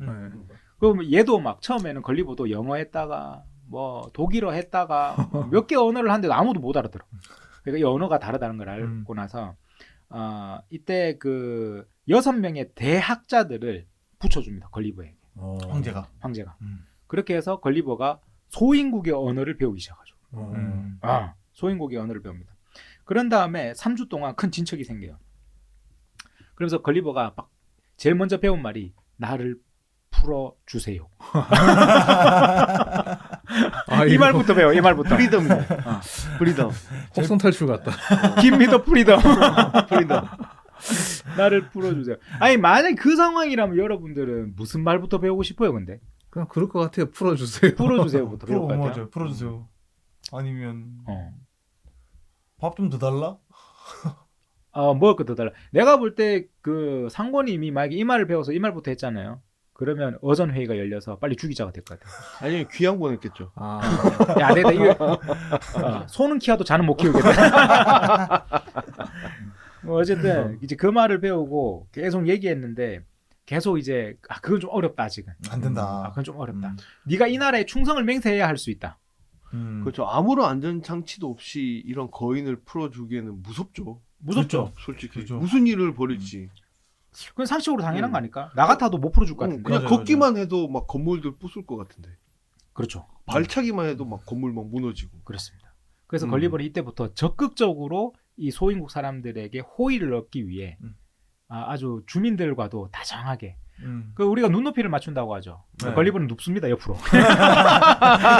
그럼 얘도 막 처음에는 걸리버도 영어 했다가 뭐 독일어 했다가 몇 개 언어를 하는데도 아무도 못 알아들어. 그러니까 이 언어가 다르다는 걸 알고 나서 이때 그 6명의 대학자들을 붙여줍니다. 걸리버에게. 황제가. 그렇게 해서 걸리버가 소인국의 언어를 배우기 시작하죠. 소인국의 언어를 배웁니다. 그런 다음에 3주 동안 큰 진척이 생겨요. 그러면서 걸리버가 막 제일 먼저 배운 말이 나를 풀어주세요. 이 말부터 배워. 이 말부터. 프리덤. 프리덤. 혹성 탈출 같다. Give me the freedom. 프리덤. 나를 풀어주세요. 아니 만약 그 상황이라면 여러분들은 무슨 말부터 배우고 싶어요? 근데 그냥 그럴 것 같아요. 풀어주세요. 풀어주세요부터 배울 것 같아요. 맞아요. 풀어주세요. 아니면 어. 밥 좀 더 달라? 먹을 거 더 달라. 내가 볼 때 그 상고님이 만약에 이 말을 배워서 이 말부터 했잖아요. 그러면 어전 회의가 열려서 빨리 죽이자가 될 것 같아요. 아니면 귀양 보냈겠죠. 야, 내가 이거 소는 키워도 자는 못 키우겠다. 뭐 어쨌든 이제 그 말을 배우고 계속 얘기했는데 계속 이제 그건 좀 어렵다 아직은. 안 된다. 그건 좀 어렵다. 네가 이 나라에 충성을 맹세해야 할 수 있다. 그렇죠. 아무런 안전 장치도 없이 이런 거인을 풀어주기에는 무섭죠. 무섭죠. 솔직히 그렇죠. 무슨 일을 벌일지. 그건 상식으로 당연한 거 아닐까? 나 같아도 못 풀어줄 것 같은데. 그냥 맞아요, 걷기만 해도 막 건물들 부술 것 같은데. 그렇죠. 발차기만 해도 막 건물 막 무너지고. 그렇습니다. 그래서 걸리버는 이때부터 적극적으로 이 소인국 사람들에게 호의를 얻기 위해 아주 주민들과도 다정하게 그 우리가 눈높이를 맞춘다고 하죠. 네. 걸리버는 눕습니다 옆으로.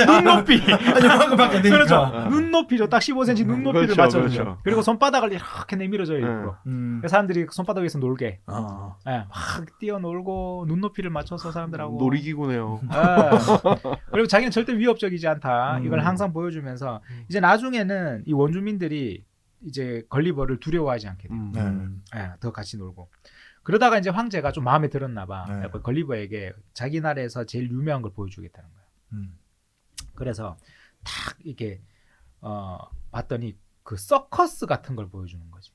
눈높이. 아니 방금밖에 안 되니까. 그렇죠. 눈높이죠. 딱 15cm 눈높이를 그렇죠, 맞춰주죠. 그렇죠. 그리고 손바닥을 이렇게 내밀어줘요 옆으로. 그래서 사람들이 손바닥 위에서 놀게. 막 뛰어놀고 눈높이를 맞춰서 사람들하고. 놀이기구네요. 그리고 자기는 절대 위협적이지 않다. 이걸 항상 보여주면서 이제 나중에는 이 원주민들이 이제 걸리버를 두려워하지 않게 돼요. 더 같이 놀고. 그러다가 이제 황제가 좀 마음에 들었나 봐. 네. 약간 걸리버에게 자기 나라에서 제일 유명한 걸 보여주겠다는 거야. 그래서 딱 이렇게 봤더니 그 서커스 같은 걸 보여주는 거지.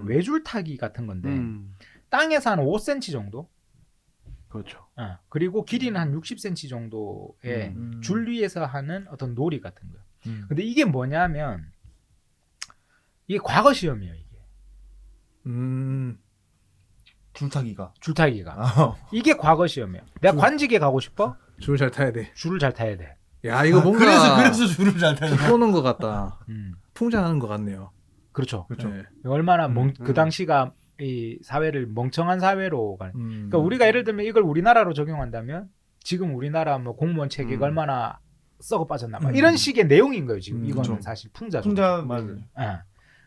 외줄타기 같은 건데 땅에서 한 5cm 정도. 그렇죠. 그리고 길이는 한 60cm 정도의 줄 위에서 하는 어떤 놀이 같은 거예요. 근데 이게 뭐냐면 이게 과거 시험이에요. 이게. 줄타기가. 이게 과거 시험이에요. 내가 관직에 가고 싶어? 줄 잘 타야 돼. 줄을 잘 타야 돼. 야 이거 뭔가 그래서 줄을 잘 타는 거야. 쏘는 것 같다. 풍자하는 것 같네요. 그렇죠. 네. 얼마나 그 당시가 이 사회를 멍청한 사회로 가는. 그러니까 우리가 예를 들면 이걸 우리나라로 적용한다면 지금 우리나라 뭐 공무원 체계가 얼마나 썩어 빠졌나 봐. 이런 식의 내용인 거예요. 지금 이거는 그렇죠. 사실 풍자죠. 풍자 맞아요.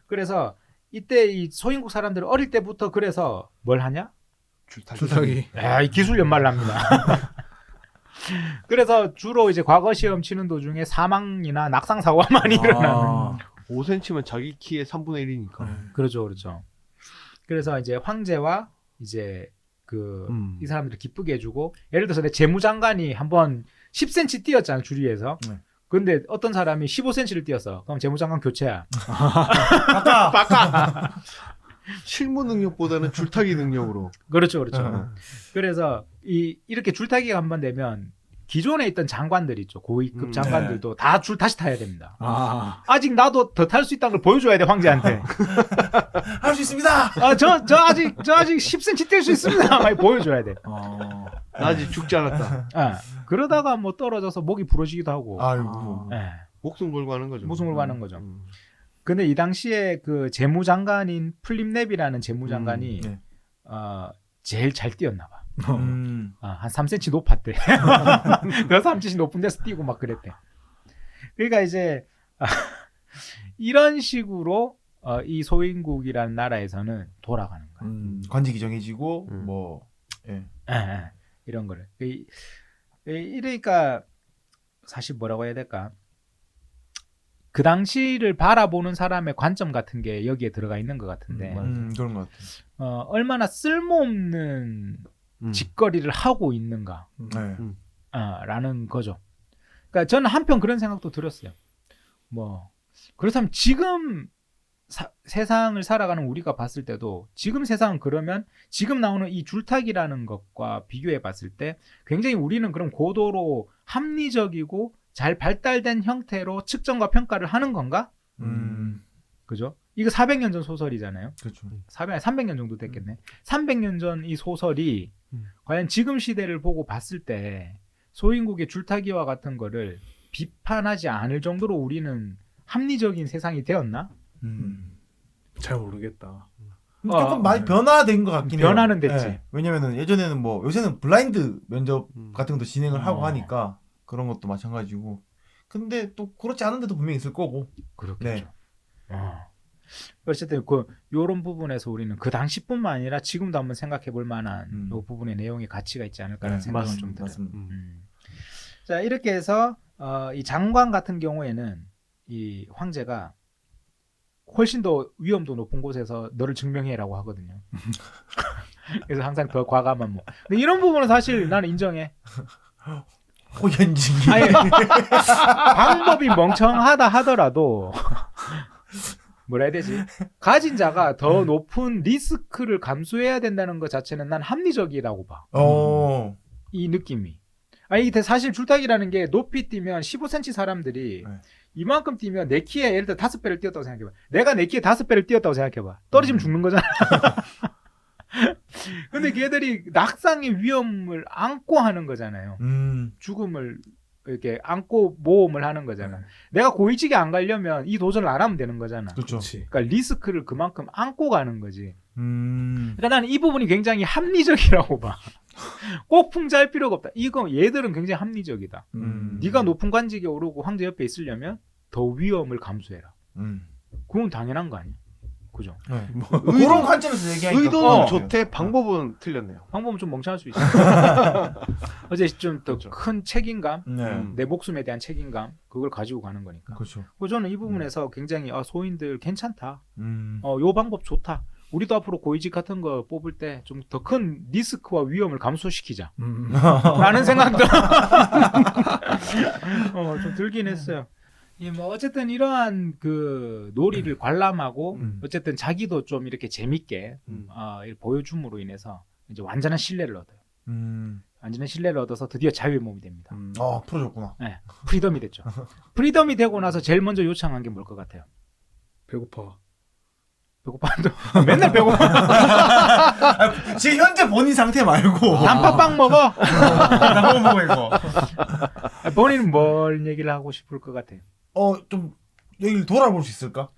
그래서 이때 이 소인국 사람들은 어릴 때부터 그래서 뭘 하냐? 줄타기. 이 기술 연말납니다. 그래서 주로 이제 과거 시험 치는 도중에 사망이나 낙상 사고가 많이 일어나는. 5cm면 자기 키의 3분의 1이니까. 그렇죠. 그래서 이제 황제와 이제 이 사람들을 기쁘게 해주고 예를 들어서 내 재무장관이 한번 10cm 뛰었잖아 줄 위에서. 근데 어떤 사람이 15cm를 뛰었어. 그럼 재무장관 교체야. 바꿔. 실무 능력보다는 줄타기 능력으로. 그렇죠. 그래서 이렇게 줄타기가 한번 되면 기존에 있던 장관들 있죠. 고위급 장관들도 다 줄 다시 타야 됩니다. 아직 나도 더 탈 수 있다는 걸 보여줘야 돼 황제한테. 할 수 있습니다. 저 아직 10cm 뛸 수 있습니다. 막 보여줘야 돼. 나 아직 죽지 않았다. 그러다가 뭐 떨어져서 목이 부러지기도 하고. 아이고. 목숨 걸고 하는 거죠. 목숨 걸고 하는 거죠. 근데 이 당시에 그 재무장관인 플립nep이라는 재무장관이 제일 잘 뛰었나 봐. 한 3cm 높았대. 그래서 3cm 높은 데서 뛰고 막 그랬대. 그러니까 이제 이런 식으로 이 소인국이라는 나라에서는 돌아가는 거야. 관직이 정해지고 뭐 이런 거를. 이러니까 사실 뭐라고 해야 될까? 그 당시를 바라보는 사람의 관점 같은 게 여기에 들어가 있는 것 같은데 그런 것 같아. 얼마나 쓸모없는 짓거리를 하고 있는가 라는 거죠. 그러니까 저는 한편 그런 생각도 들었어요. 뭐 그렇다면 지금 세상을 살아가는 우리가 봤을 때도 지금 세상은 그러면 지금 나오는 이 줄타기라는 것과 비교해 봤을 때 굉장히 우리는 그럼 고도로 합리적이고 잘 발달된 형태로 측정과 평가를 하는 건가? 그죠? 이거 400년 전 소설이잖아요. 그렇죠. 300년 정도 됐겠네. 300년 전 이 소설이 과연 지금 시대를 보고 봤을 때 소인국의 줄타기와 같은 거를 비판하지 않을 정도로 우리는 합리적인 세상이 되었나? 잘 모르겠다. 조금 많이 변화된 것 같긴 해요. 변화는 됐지. 네. 왜냐면은 예전에는 뭐 요새는 블라인드 면접 같은 것도 진행을 하고 하니까 그런 것도 마찬가지고. 근데 또 그렇지 않은데도 분명히 있을 거고. 그렇겠죠. 네. 어쨌든 요런 부분에서 우리는 그 당시뿐만 아니라 지금도 한번 생각해 볼 만한 요 부분의 내용이 가치가 있지 않을까라는 생각은 좀 들어요. 맞습니다. 자, 이렇게 해서 이 장관 같은 경우에는 이 황제가 훨씬 더 위험도 높은 곳에서 너를 증명해라고 하거든요. 그래서 항상 더 과감한 뭐. 근데 이런 부분은 사실 나는 인정해. 호연징이. 아니, 방법이 멍청하다 하더라도 뭐라 해야 되지? 가진 자가 더 높은 리스크를 감수해야 된다는 것 자체는 난 합리적이라고 봐. 이 느낌이. 아니 이게 사실 줄타기라는 게 높이 뛰면 15cm 사람들이 이만큼 뛰면 내 키에 예를 들어 5배를 뛰었다고 생각해봐. 내가 내 키에 5배를 뛰었다고 생각해봐. 떨어지면 죽는 거잖아. 근데 걔들이 낙상의 위험을 안고 하는 거잖아요. 죽음을 이렇게 안고 모험을 하는 거잖아. 내가 고위직에 안 가려면 이 도전을 안 하면 되는 거잖아. 그렇죠. 그러니까 리스크를 그만큼 안고 가는 거지. 그러니까 나는 이 부분이 굉장히 합리적이라고 봐. 꼭 풍자할 필요가 없다. 이거 얘들은 굉장히 합리적이다. 네가 높은 관직에 오르고 황제 옆에 있으려면 더 위험을 감수해라. 그건 당연한 거 아니야. 그죠? 네. 그런 관점에서 얘기하니까 의도는 좋대, 방법은 틀렸네요. 방법은 좀 멍청할 수 있어. 어제 좀 더 큰 책임감, 내 목숨에 대한 책임감, 그걸 가지고 가는 거니까. 그렇죠. 저는 이 부분에서 굉장히 소인들 괜찮다. 요 방법 좋다. 우리도 앞으로 고위직 같은 거 뽑을 때 좀 더 큰 리스크와 위험을 감소시키자. 라는 생각도 좀 들긴 했어요. 뭐 어쨌든 이러한 그 놀이를 관람하고 어쨌든 자기도 좀 이렇게 재밌게 보여줌으로 인해서 이제 완전한 신뢰를 얻어요. 완전한 신뢰를 얻어서 드디어 자유의 몸이 됩니다. 풀어줬구나. 네, 프리덤이 됐죠. 프리덤이 되고 나서 제일 먼저 요청한 게 뭘 것 같아요? 배고파. 배고파도 맨날 배고파. 지금 현재 본인 상태 말고 단팥빵 먹어. 나만 먹어 이거. 본인은 뭘 얘기를 하고 싶을 것 같아요? 좀 여기를 돌아볼 수 있을까?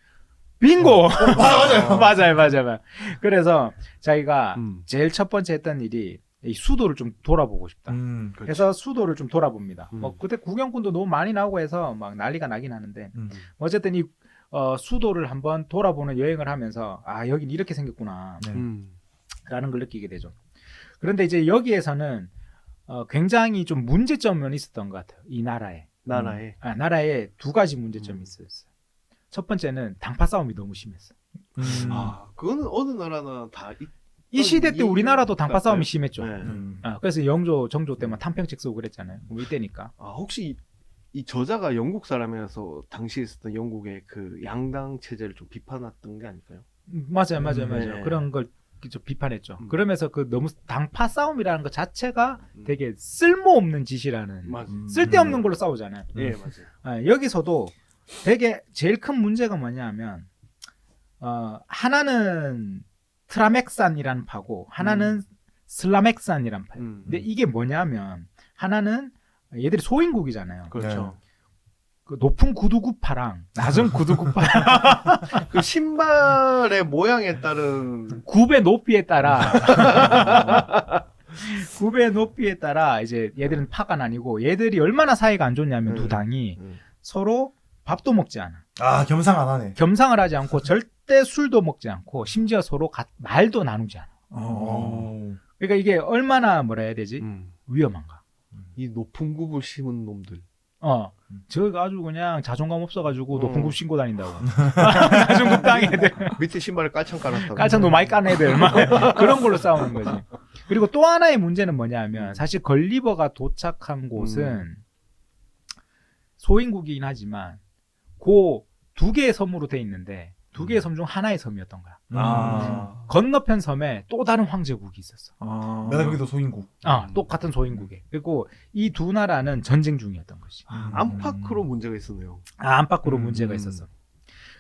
빙고. 맞아요. 맞아요. 그래서 자기가 제일 첫 번째 했던 일이 이 수도를 좀 돌아보고 싶다. 그래서 수도를 좀 돌아봅니다. 뭐 그때 구경꾼도 너무 많이 나오고 해서 막 난리가 나긴 하는데 어쨌든 이 수도를 한번 돌아보는 여행을 하면서 여긴 이렇게 생겼구나 라는 걸 느끼게 되죠. 그런데 이제 여기에서는 굉장히 좀 문제점은 있었던 것 같아요. 이 나라에 두 가지 문제점이 있었어요. 첫 번째는 당파 싸움이 너무 심했어. 그거는 어느 나라나 다 이 시대 때 우리나라도 당파 같아요. 싸움이 심했죠. 그래서 영조, 정조 때만 탐평책 쓰고 그랬잖아요. 이때니까. 혹시 이 저자가 영국 사람이라서 당시에 있었던 영국의 그 양당 체제를 좀 비판했던 게 아닐까요? 맞아요. 그런 걸 좀 비판했죠. 그러면서 그 너무 당파 싸움이라는 것 자체가 되게 쓸모없는 짓이라는, 쓸데없는 걸로 싸우잖아요. 예, 맞아요. 여기서도 되게 제일 큰 문제가 뭐냐면 하나는 트라멕산이라는 파고 하나는 슬라멕산이라는 파예요. 근데 이게 뭐냐면 하나는 얘들이 소인국이잖아요. 그렇죠. 그 높은 구두구파랑 낮은 구두구파 그 신발의 모양에 따른 굽의 높이에 따라 굽의 높이에 따라 이제 얘들은 파가 나뉘고 얘들이 얼마나 사이가 안 좋냐면 두 당이 서로 밥도 먹지 않아. 겸상 안 하네. 겸상을 하지 않고 절대 술도 먹지 않고 심지어 서로 말도 나누지 않아. 그러니까 이게 얼마나 뭐라 해야 되지? 위험한가. 이 높은 굽을 심은 놈들. 저가 아주 그냥 자존감 없어가지고 높은 굽 신고 다닌다고. 낮은 굽 땅 애들. 밑에 신발을 깔창 깔았다고. 깔창 너무 많이 깐 애들. 그런 걸로 싸우는 거지. 그리고 또 하나의 문제는 뭐냐면 사실 걸리버가 도착한 곳은 소인국이긴 하지만 그 두 개의 섬으로 돼 있는데 두 개의 섬 중 하나의 섬이었던 거야. 아. 건너편 섬에 또 다른 황제국이 있었어. 아. 맨날 거기도 소인국. 똑같은 소인국에. 그리고 이 두 나라는 전쟁 중이었던 것이. 안팎으로 문제가 있었네요. 안팎으로 문제가 있었어.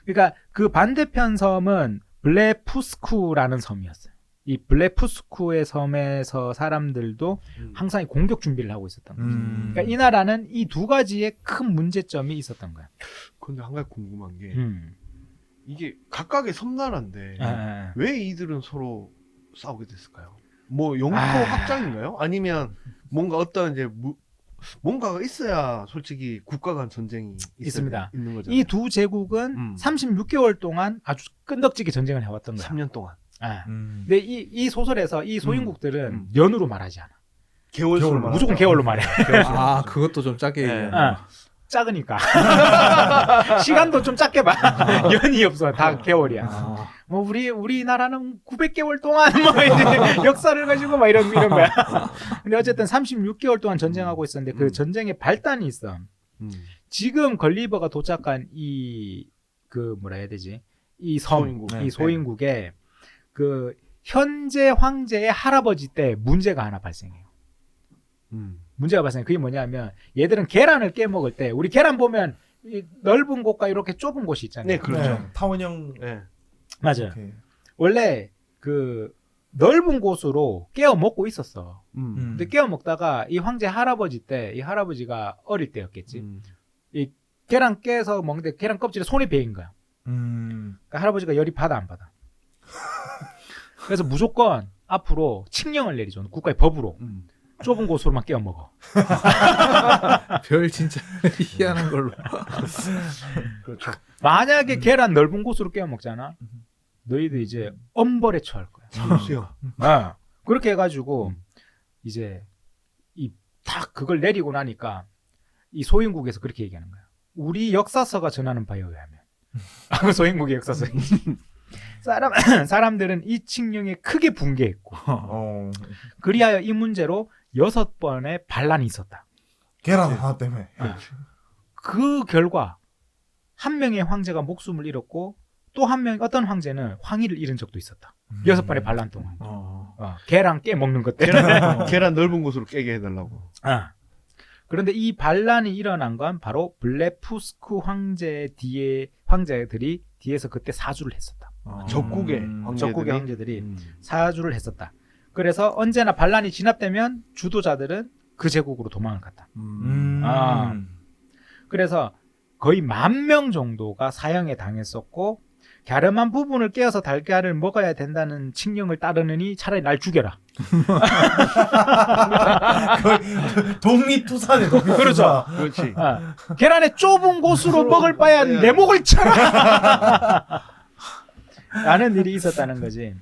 그러니까 그 반대편 섬은 블레푸스쿠라는 섬이었어요. 이 블레푸스쿠의 섬에서 사람들도 항상 공격 준비를 하고 있었던 거죠. 그러니까 이 나라는 이 두 가지의 큰 문제점이 있었던 거야. 근데 한 가지 궁금한 게 음. 이게 각각의 섬나라인데 왜 이들은 서로 싸우게 됐을까요? 뭐 영토 확장인가요? 아니면 뭔가 어떤 이제 뭔가가 있어야 솔직히 국가 간 전쟁이 있습니다. 있는 거잖아요. 이 두 제국은 36개월 동안 아주 끈덕지게 전쟁을 해왔던 거야. 3년 동안. 근데 이 소설에서 이 소인국들은 년으로 말하지 않아. 개월수로 무조건 개월로 말해. 아, 그것도 좀 짧게 얘기하네. 작으니까. 시간도 좀 작게 봐. 연이 없어. 다 개월이야. 뭐 우리나라는 900개월 동안 뭐 이제 역사를 가지고 막 이런 거야. 근데 어쨌든 36개월 동안 전쟁하고 있었는데 그 전쟁의 발단이 있어. 지금 걸리버가 도착한 그 뭐라 해야 되지? 이 소인국. 이 소인국에 그 현재 황제의 할아버지 때 문제가 하나 발생해요. 문제가 발생해. 그게 뭐냐면 얘들은 계란을 깨먹을 때 우리 계란 보면 이 넓은 곳과 이렇게 좁은 곳이 있잖아요. 네, 그렇죠. 타원형. 네. 맞아요. 이렇게. 원래 그 넓은 곳으로 깨어 먹고 있었어. 음. 근데 깨어 먹다가 이 황제 할아버지 때 이 할아버지가 어릴 때였겠지. 이 계란 깨서 먹는데 계란 껍질에 손이 베인 거야. 그러니까 할아버지가 열이 받아 안 받아. 그래서 무조건 앞으로 칙령을 내리죠. 국가의 법으로. 좁은 곳으로만 깨어 먹어. 별 진짜 희한한 걸로. 그렇죠. 만약에 계란 넓은 곳으로 깨어 먹잖아. 너희들 이제 엄벌에 처할 거야. 잠수요. 그렇게 해가지고 이제 딱 그걸 내리고 나니까 이 소인국에서 그렇게 얘기하는 거야. 우리 역사서가 전하는 바에 의하면 소인국의 역사서. 사람들은 이 칙령에 크게 분개했고 그리하여 이 문제로 6번의 반란이 있었다. 계란 하나 때문에. 그 결과 한 명의 황제가 목숨을 잃었고 또 한 명 어떤 황제는 황위를 잃은 적도 있었다. 6번의 반란 동안. 계란 깨 먹는 것 때문에. 계란 넓은 곳으로 깨게 해달라고. 그런데 이 반란이 일어난 건 바로 블레푸스쿠 황제들이 뒤에서 그때 사주를 했었다. 적국의 황제들이 사주를 했었다. 그래서 언제나 반란이 진압되면 주도자들은 그 제국으로 도망을 갔다. 그래서 거의 10,000명 정도가 사형에 당했었고 갸름한 부분을 깨어서 달걀을 먹어야 된다는 칙령을 따르느니 차라리 날 죽여라. 독립투사네. 그렇죠. 그렇지. 계란의 좁은 곳으로 먹을 바야 내 목을 쳐라. 라는 일이 있었다는 거지.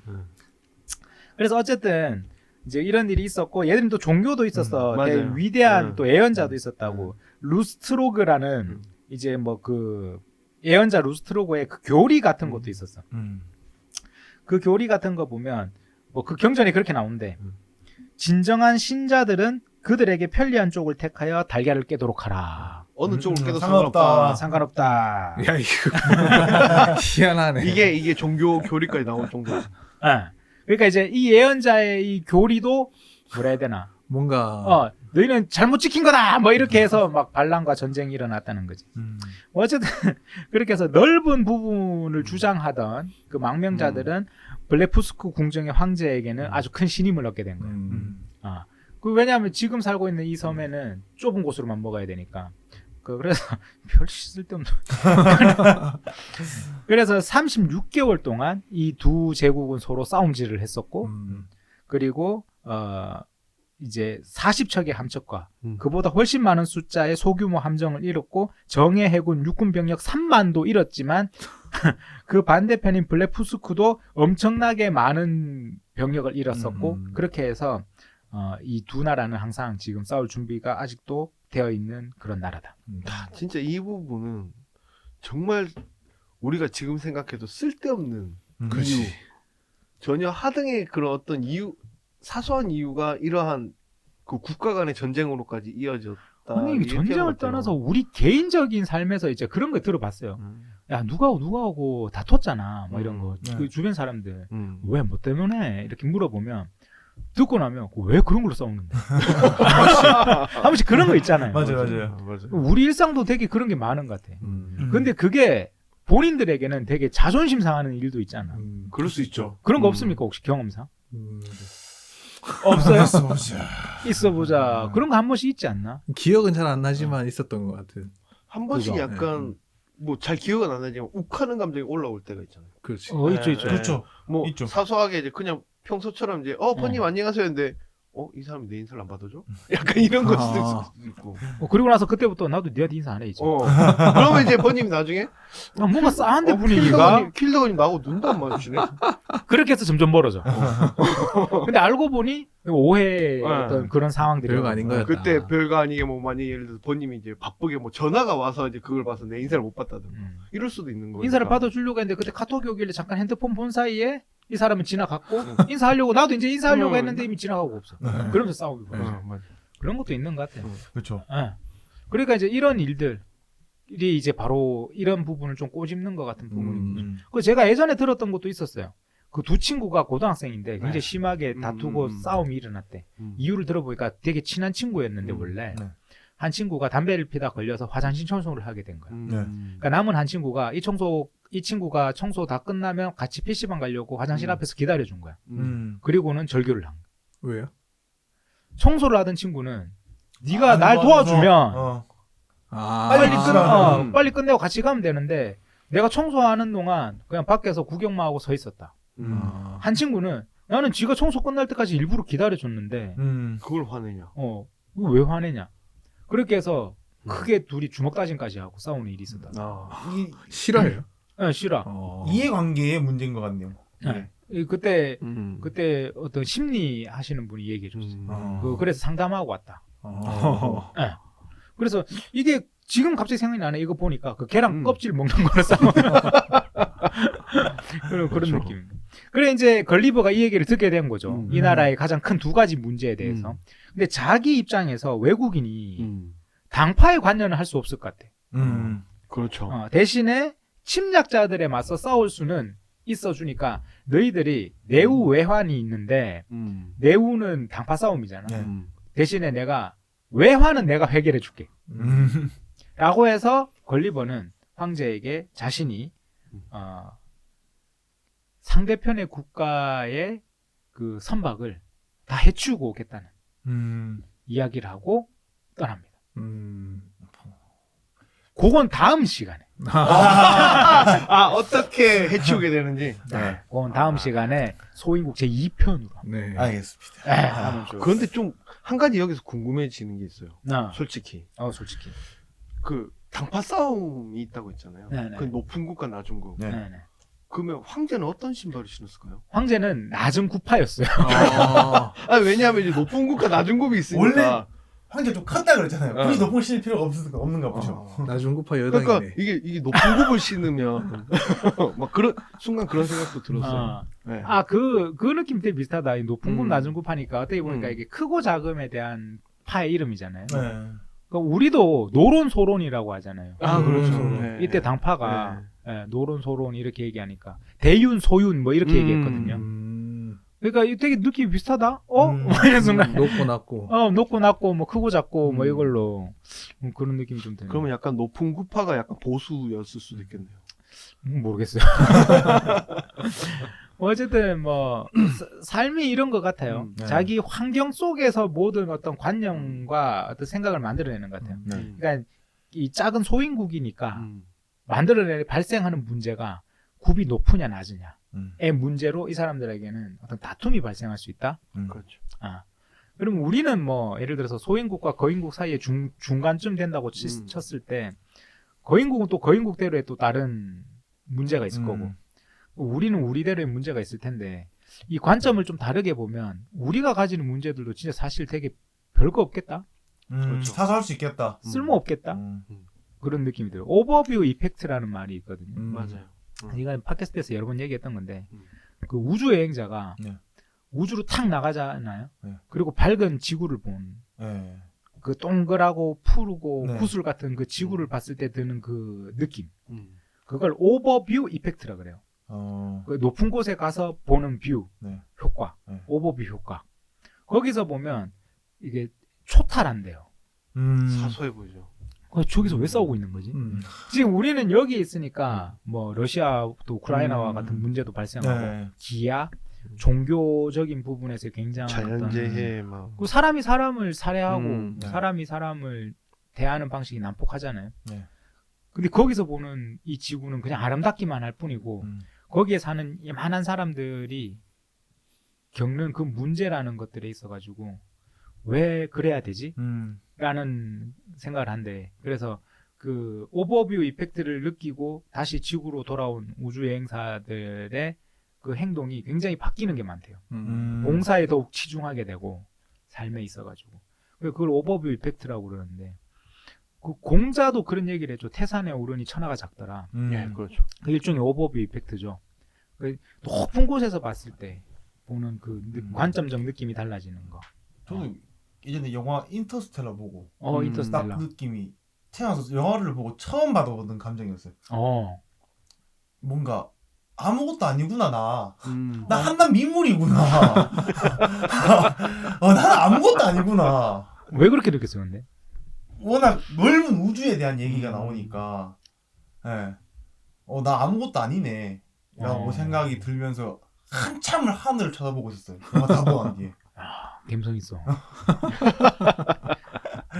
그래서 어쨌든 이제 이런 일이 있었고 얘들은 또 종교도 있었어. 되게 위대한 또 예언자도 있었다고. 루스트로그라는 이제 뭐 그 예언자 루스트로그의 그 교리 같은 것도 있었어. 그 교리 같은 거 보면 뭐 그 경전이 그렇게 나오는데 진정한 신자들은 그들에게 편리한 쪽을 택하여 달걀을 깨도록 하라. 어느 쪽을 깨도 상관없다. 야, 이거 희한하네. 이게 종교 교리까지 나올 정도. 그러니까 이제 이 예언자의 이 교리도 뭐라 해야 되나? 뭔가 너희는 잘못 지킨 거다. 뭐 이렇게 해서 막 반란과 전쟁이 일어났다는 거지. 어쨌든 그렇게 해서 넓은 부분을 주장하던 그 망명자들은 블레푸스쿠 궁정의 황제에게는 아주 큰 신임을 얻게 된 거예요. 왜냐하면 지금 살고 있는 이 섬에는 좁은 곳으로만 먹어야 되니까. 그래서 별 쓸데없는. 그래서 36개월 동안 이 두 제국은 서로 싸움질을 했었고, 그리고 이제 40척의 함척과 그보다 훨씬 많은 숫자의 소규모 함정을 잃었고 정예 해군 육군 병력 3만도 잃었지만 그 반대편인 블레푸스쿠도 엄청나게 많은 병력을 잃었었고 그렇게 해서 이 두 나라는 항상 지금 싸울 준비가 아직도 되어 있는 그런 나라다. 진짜 이 부분은 정말 우리가 지금 생각해도 쓸데없는 이유, 전혀 하등의 그런 어떤 이유, 사소한 이유가 이러한 그 국가 간의 전쟁으로까지 이어졌다. 아니 전쟁을 떠나서 우리 개인적인 삶에서 이제 그런 거 들어봤어요. 야 누가하고 다퉜잖아 뭐 이런 거 네. 그 주변 사람들 왜 뭐 때문에 이렇게 물어보면 듣고 나면 왜 그런 걸로 싸우는데 한 번씩 그런 거 있잖아요. 맞아요. 우리 일상도 되게 그런 게 많은 것 같아. 근데 그게 본인들에게는 되게 자존심 상하는 일도 있잖아. 그럴 수 있죠. 그런 거 없습니까 혹시 경험상? 없어요. 있어 보자. 그런 거 한 번씩 있지 않나? 기억은 잘 안 나지만 있었던 것 같은. 한 번씩 그거. 약간 뭐 잘 기억은 안 나지만 욱하는 감정이 올라올 때가 있잖아요. 그렇지. 있죠. 그렇죠. 뭐 있죠. 사소하게 이제 그냥 평소처럼 이제 번님 네. 안녕하세요 했는데 이 사람이 내 인사를 안 받아줘? 약간 이런 거 있을 수도 있고. 그리고 나서 그때부터 나도 니한테 인사 안 해 이제. 그러면 이제 번님이 나중에 뭔가 싸한데 분위기가 킬더건님 나하고 눈도 안 마주치네. 그렇게 해서 점점 멀어져. 근데 알고 보니 오해의 어떤 그런 상황들이 별거 아닌 거였다. 그때 별거 아니게 뭐 만약 예를 들어서 번님이 이제 바쁘게 뭐 전화가 와서 이제 그걸 봐서 내 인사를 못 받다든가 이럴 수도 있는 거예요. 인사를 받아주려고 했는데 그때 카톡이 오길래 잠깐 핸드폰 본 사이에 이 사람은 지나갔고 인사하려고 나도 이제 인사하려고 했는데 이미 지나가고 없어. 그러면서 싸우고 맞아. 그런 것도 있는 것 같아요. 그렇죠. 예. 그러니까 이제 이런 일들이 이제 바로 이런 부분을 좀 꼬집는 것 같은 부분입니다. 그 제가 예전에 들었던 것도 있었어요. 그 두 친구가 고등학생인데 굉장히 심하게 다투고 싸움이 일어났대. 이유를 들어보니까 되게 친한 친구였는데 원래 한 친구가 담배를 피다 걸려서 화장실 청소를 하게 된 거야. 그러니까 남은 한 친구가 이 친구가 청소 다 끝나면 같이 PC방 가려고 화장실 앞에서 기다려준 거야. 그리고는 절교를 한 거야. 왜요? 청소를 하던 친구는 네가 날 도와주면 빨리 끝내고 같이 가면 되는데 내가 청소하는 동안 그냥 밖에서 구경만 하고 서 있었다. 한 친구는 나는 지가 청소 끝날 때까지 일부러 기다려줬는데 그걸 화내냐? 이거 왜 화내냐? 그렇게 해서 크게 둘이 주먹 다짐까지 하고 싸우는 일이 있었다. 싫어요? 네, 싫어. 이해관계의 문제인 것 같네요. 네. 그때 어떤 심리 하시는 분이 얘기해 줬어요. 그래서 상담하고 왔다. 네. 그래서 이게 지금 갑자기 생각이 나네. 이거 보니까 그 계란 껍질 먹는 거로 싸워. 그런 느낌. 그래 이제 걸리버가 이 얘기를 듣게 된 거죠. 이 나라의 가장 큰 두 가지 문제에 대해서. 근데 자기 입장에서 외국인이 당파의 관여는 할 수 없을 것 같아. 그렇죠. 대신에 침략자들에 맞서 싸울 수는 있어주니까 너희들이 내후 외환이 있는데 내후는 당파 싸움이잖아. 대신에 내가 외환은 내가 해결해 줄게. 라고 해서 걸리버는 황제에게 자신이 상대편의 국가의 그 선박을 다 해치우고 오겠다는 이야기를 하고 떠납니다. 그건 다음 시간에. 어떻게 해치우게 되는지. 그건 다음 시간에 소인국 제2편으로. 네. 알겠습니다. 그런데 좀 한 가지 여기서 궁금해지는 게 있어요. 솔직히. 솔직히. 그 당파 싸움이 있다고 했잖아요. 네네. 그 높은 국과 낮은 국. 네네. 그러면 황제는 어떤 신발을 신었을까요? 황제는 낮은 구파였어요. 왜냐하면 이제 높은 국과 낮은 국이 있으니까. 원래 황제 좀 컸다 그랬잖아요. 굳이 높은 걸 신을 필요가 없는가 보죠. 나중구파 여당이네. 그러니까 이게 높은 국을 신으면 막 그런 순간 그런 생각도 들었어요. 네. 그 느낌 되게 비슷하다. 이 높은 굽, 낮은 굽 하니까 어떻게 보니까 이게 크고 작음에 대한 파의 이름이잖아요. 그러니까 우리도 노론소론이라고 하잖아요. 그렇죠. 이때 당파가 노론소론 이렇게 얘기하니까 대윤, 소윤 뭐 이렇게 얘기했거든요. 그러니까 이거 되게 느낌이 비슷하다? 이런 순간. 높고 낮고. 높고 낮고 뭐 크고 작고 뭐 이걸로 그런 느낌이 좀 드네요. 그러면 약간 높은 구파가 약간 보수였을 수도 있겠네요. 모르겠어요. 어쨌든 뭐 삶이 이런 것 같아요. 자기 환경 속에서 모든 어떤 관념과 어떤 생각을 만들어내는 것 같아요. 그러니까 이 작은 소인국이니까 발생하는 문제가 굽이 높으냐 낮으냐의 문제로 이 사람들에게는 어떤 다툼이 발생할 수 있다. 그렇죠. 그럼 우리는 뭐 예를 들어서 소인국과 거인국 사이에 중간쯤 된다고 쳤을 때 거인국은 또 거인국대로의 또 다른 문제가 있을 거고 우리는 우리대로의 문제가 있을 텐데 이 관점을 좀 다르게 보면 우리가 가지는 문제들도 진짜 사실 되게 별거 없겠다. 그렇죠. 사소할 수 있겠다. 쓸모 없겠다. 그런 느낌이 들어요. 오버뷰 이펙트라는 말이 있거든요. 맞아요. 이건 팟캐스트에서 여러 번 얘기했던 건데 그 우주 여행자가 우주로 탁 나가잖아요. 그리고 밝은 지구를 본 그 동그랗고 푸르고 구슬 같은 그 지구를 봤을 때 드는 그 느낌. 그걸 오버뷰 이펙트라 그래요. 그 높은 곳에 가서 보는 뷰 네. 효과, 네. 오버뷰 효과. 거기서 보면 이게 초탈한데요. 사소해 보이죠. 저기서 왜 싸우고 있는 거지? 지금 우리는 여기 있으니까 뭐 러시아도 우크라이나와 같은 문제도 발생하고 네. 기아, 종교적인 부분에서 굉장한 자연재해 막. 어떤 그 사람이 사람을 살해하고 네. 사람이 사람을 대하는 방식이 난폭하잖아요. 네. 근데 거기서 보는 이 지구는 그냥 아름답기만 할 뿐이고 거기에 사는 이만한 사람들이 겪는 그 문제라는 것들에 있어가지고 왜 그래야 되지? 라는 생각을 한대. 그래서 그 오버뷰 이펙트를 느끼고 다시 지구로 돌아온 우주 여행사들의 그 행동이 굉장히 바뀌는 게 많대요. 봉사에 더욱 치중하게 되고 삶에 있어가지고 그걸 오버뷰 이펙트라고 그러는데 그 공자도 그런 얘기를 해줘. 태산에 오르니 천하가 작더라. 예, 그렇죠. 그 일종의 오버뷰 이펙트죠. 그 높은 곳에서 봤을 때 보는 그 관점적 느낌이 달라지는 거. 저도 예전에 영화 인터스텔라 보고 딱 인터스텔라. 느낌이 태어나서 영화를 보고 처음 받아보는 감정이었어요. 뭔가 아무것도 아니구나 나 한낱 민물이구나. 나는 아무것도 아니구나. 왜 그렇게 느꼈어요, 근데? 워낙 넓은 우주에 대한 얘기가 나오니까, 예, 나 아무것도 아니네 라고 생각이 들면서 한참을 하늘을 쳐다보고 있었어요. 영화 다 보고 난 뒤에. 감성 있어.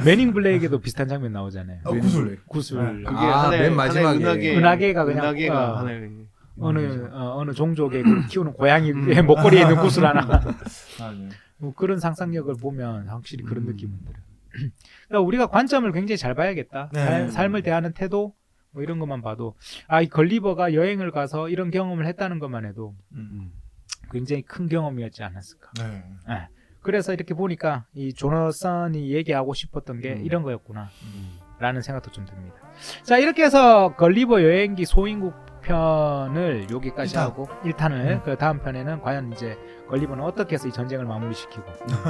매닝 블레이크에도 비슷한 장면 나오잖아요. 구슬. 그게 맨 마지막에 은하계가 그냥 은하계가 하늘. 어느 종족의 그 키우는 고양이의 목걸이에 있는 구슬 하나. 뭐 그런 상상력을 보면 확실히 그런 느낌은 들어요. 그러니까 우리가 관점을 굉장히 잘 봐야겠다. 네. 삶을 대하는 태도 뭐 이런 것만 봐도 이 걸리버가 여행을 가서 이런 경험을 했다는 것만 해도 굉장히 큰 경험이었지 않았을까. 네. 네. 그래서 이렇게 보니까 이 조너선이 얘기하고 싶었던 게 이런 거였구나 라는 생각도 좀 듭니다. 자, 이렇게 해서 걸리버 여행기 소인국 편을 여기까지 1탄. 하고 1탄을 그 다음 편에는 과연 이제 걸리버는 어떻게 해서 이 전쟁을 마무리시키고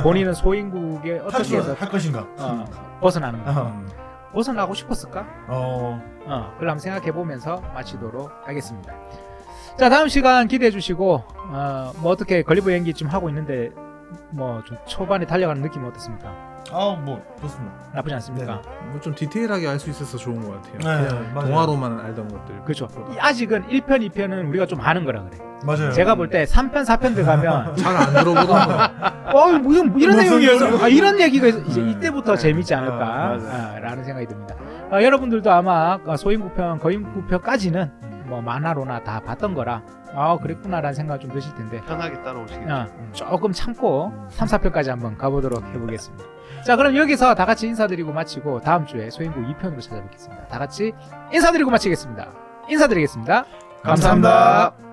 본인은 소인국에 어떻게 해서 할 것인가. 벗어나는 거 벗어나고 싶었을까? 그걸 한번 생각해 보면서 마치도록 하겠습니다. 자, 다음 시간 기대해 주시고 뭐 어떻게 걸리버 여행기 지금 하고 있는데 뭐 좀 초반에 달려가는 느낌은 어떻습니까? 뭐 좋습니다. 나쁘지 않습니까? 뭐 좀 디테일하게 알 수 있어서 좋은 것 같아요. 네, 그냥 맞아요. 동화로만 알던 것들. 그렇죠. 아직은 1편, 2편은 우리가 좀 아는 거라 그래. 맞아요. 제가 볼 때 3편, 4편 들어가면 잘 안 들어보던 거. 뭐 이런 내용이어서 소리야? 이런 얘기가 이제 이때부터 재밌지 맞아요. 않을까 라는 생각이 듭니다. 여러분들도 아마 소인국편, 거인국편까지는 뭐 만화로나 다 봤던 거라 그랬구나라는 생각 좀 드실 텐데 편하게 따라오시겠죠. 조금 참고 3, 4편까지 한번 가보도록 해보겠습니다. 자, 그럼 여기서 다 같이 인사드리고 마치고 다음 주에 소인국 2편으로 찾아뵙겠습니다. 다 같이 인사드리고 마치겠습니다. 인사드리겠습니다. 감사합니다.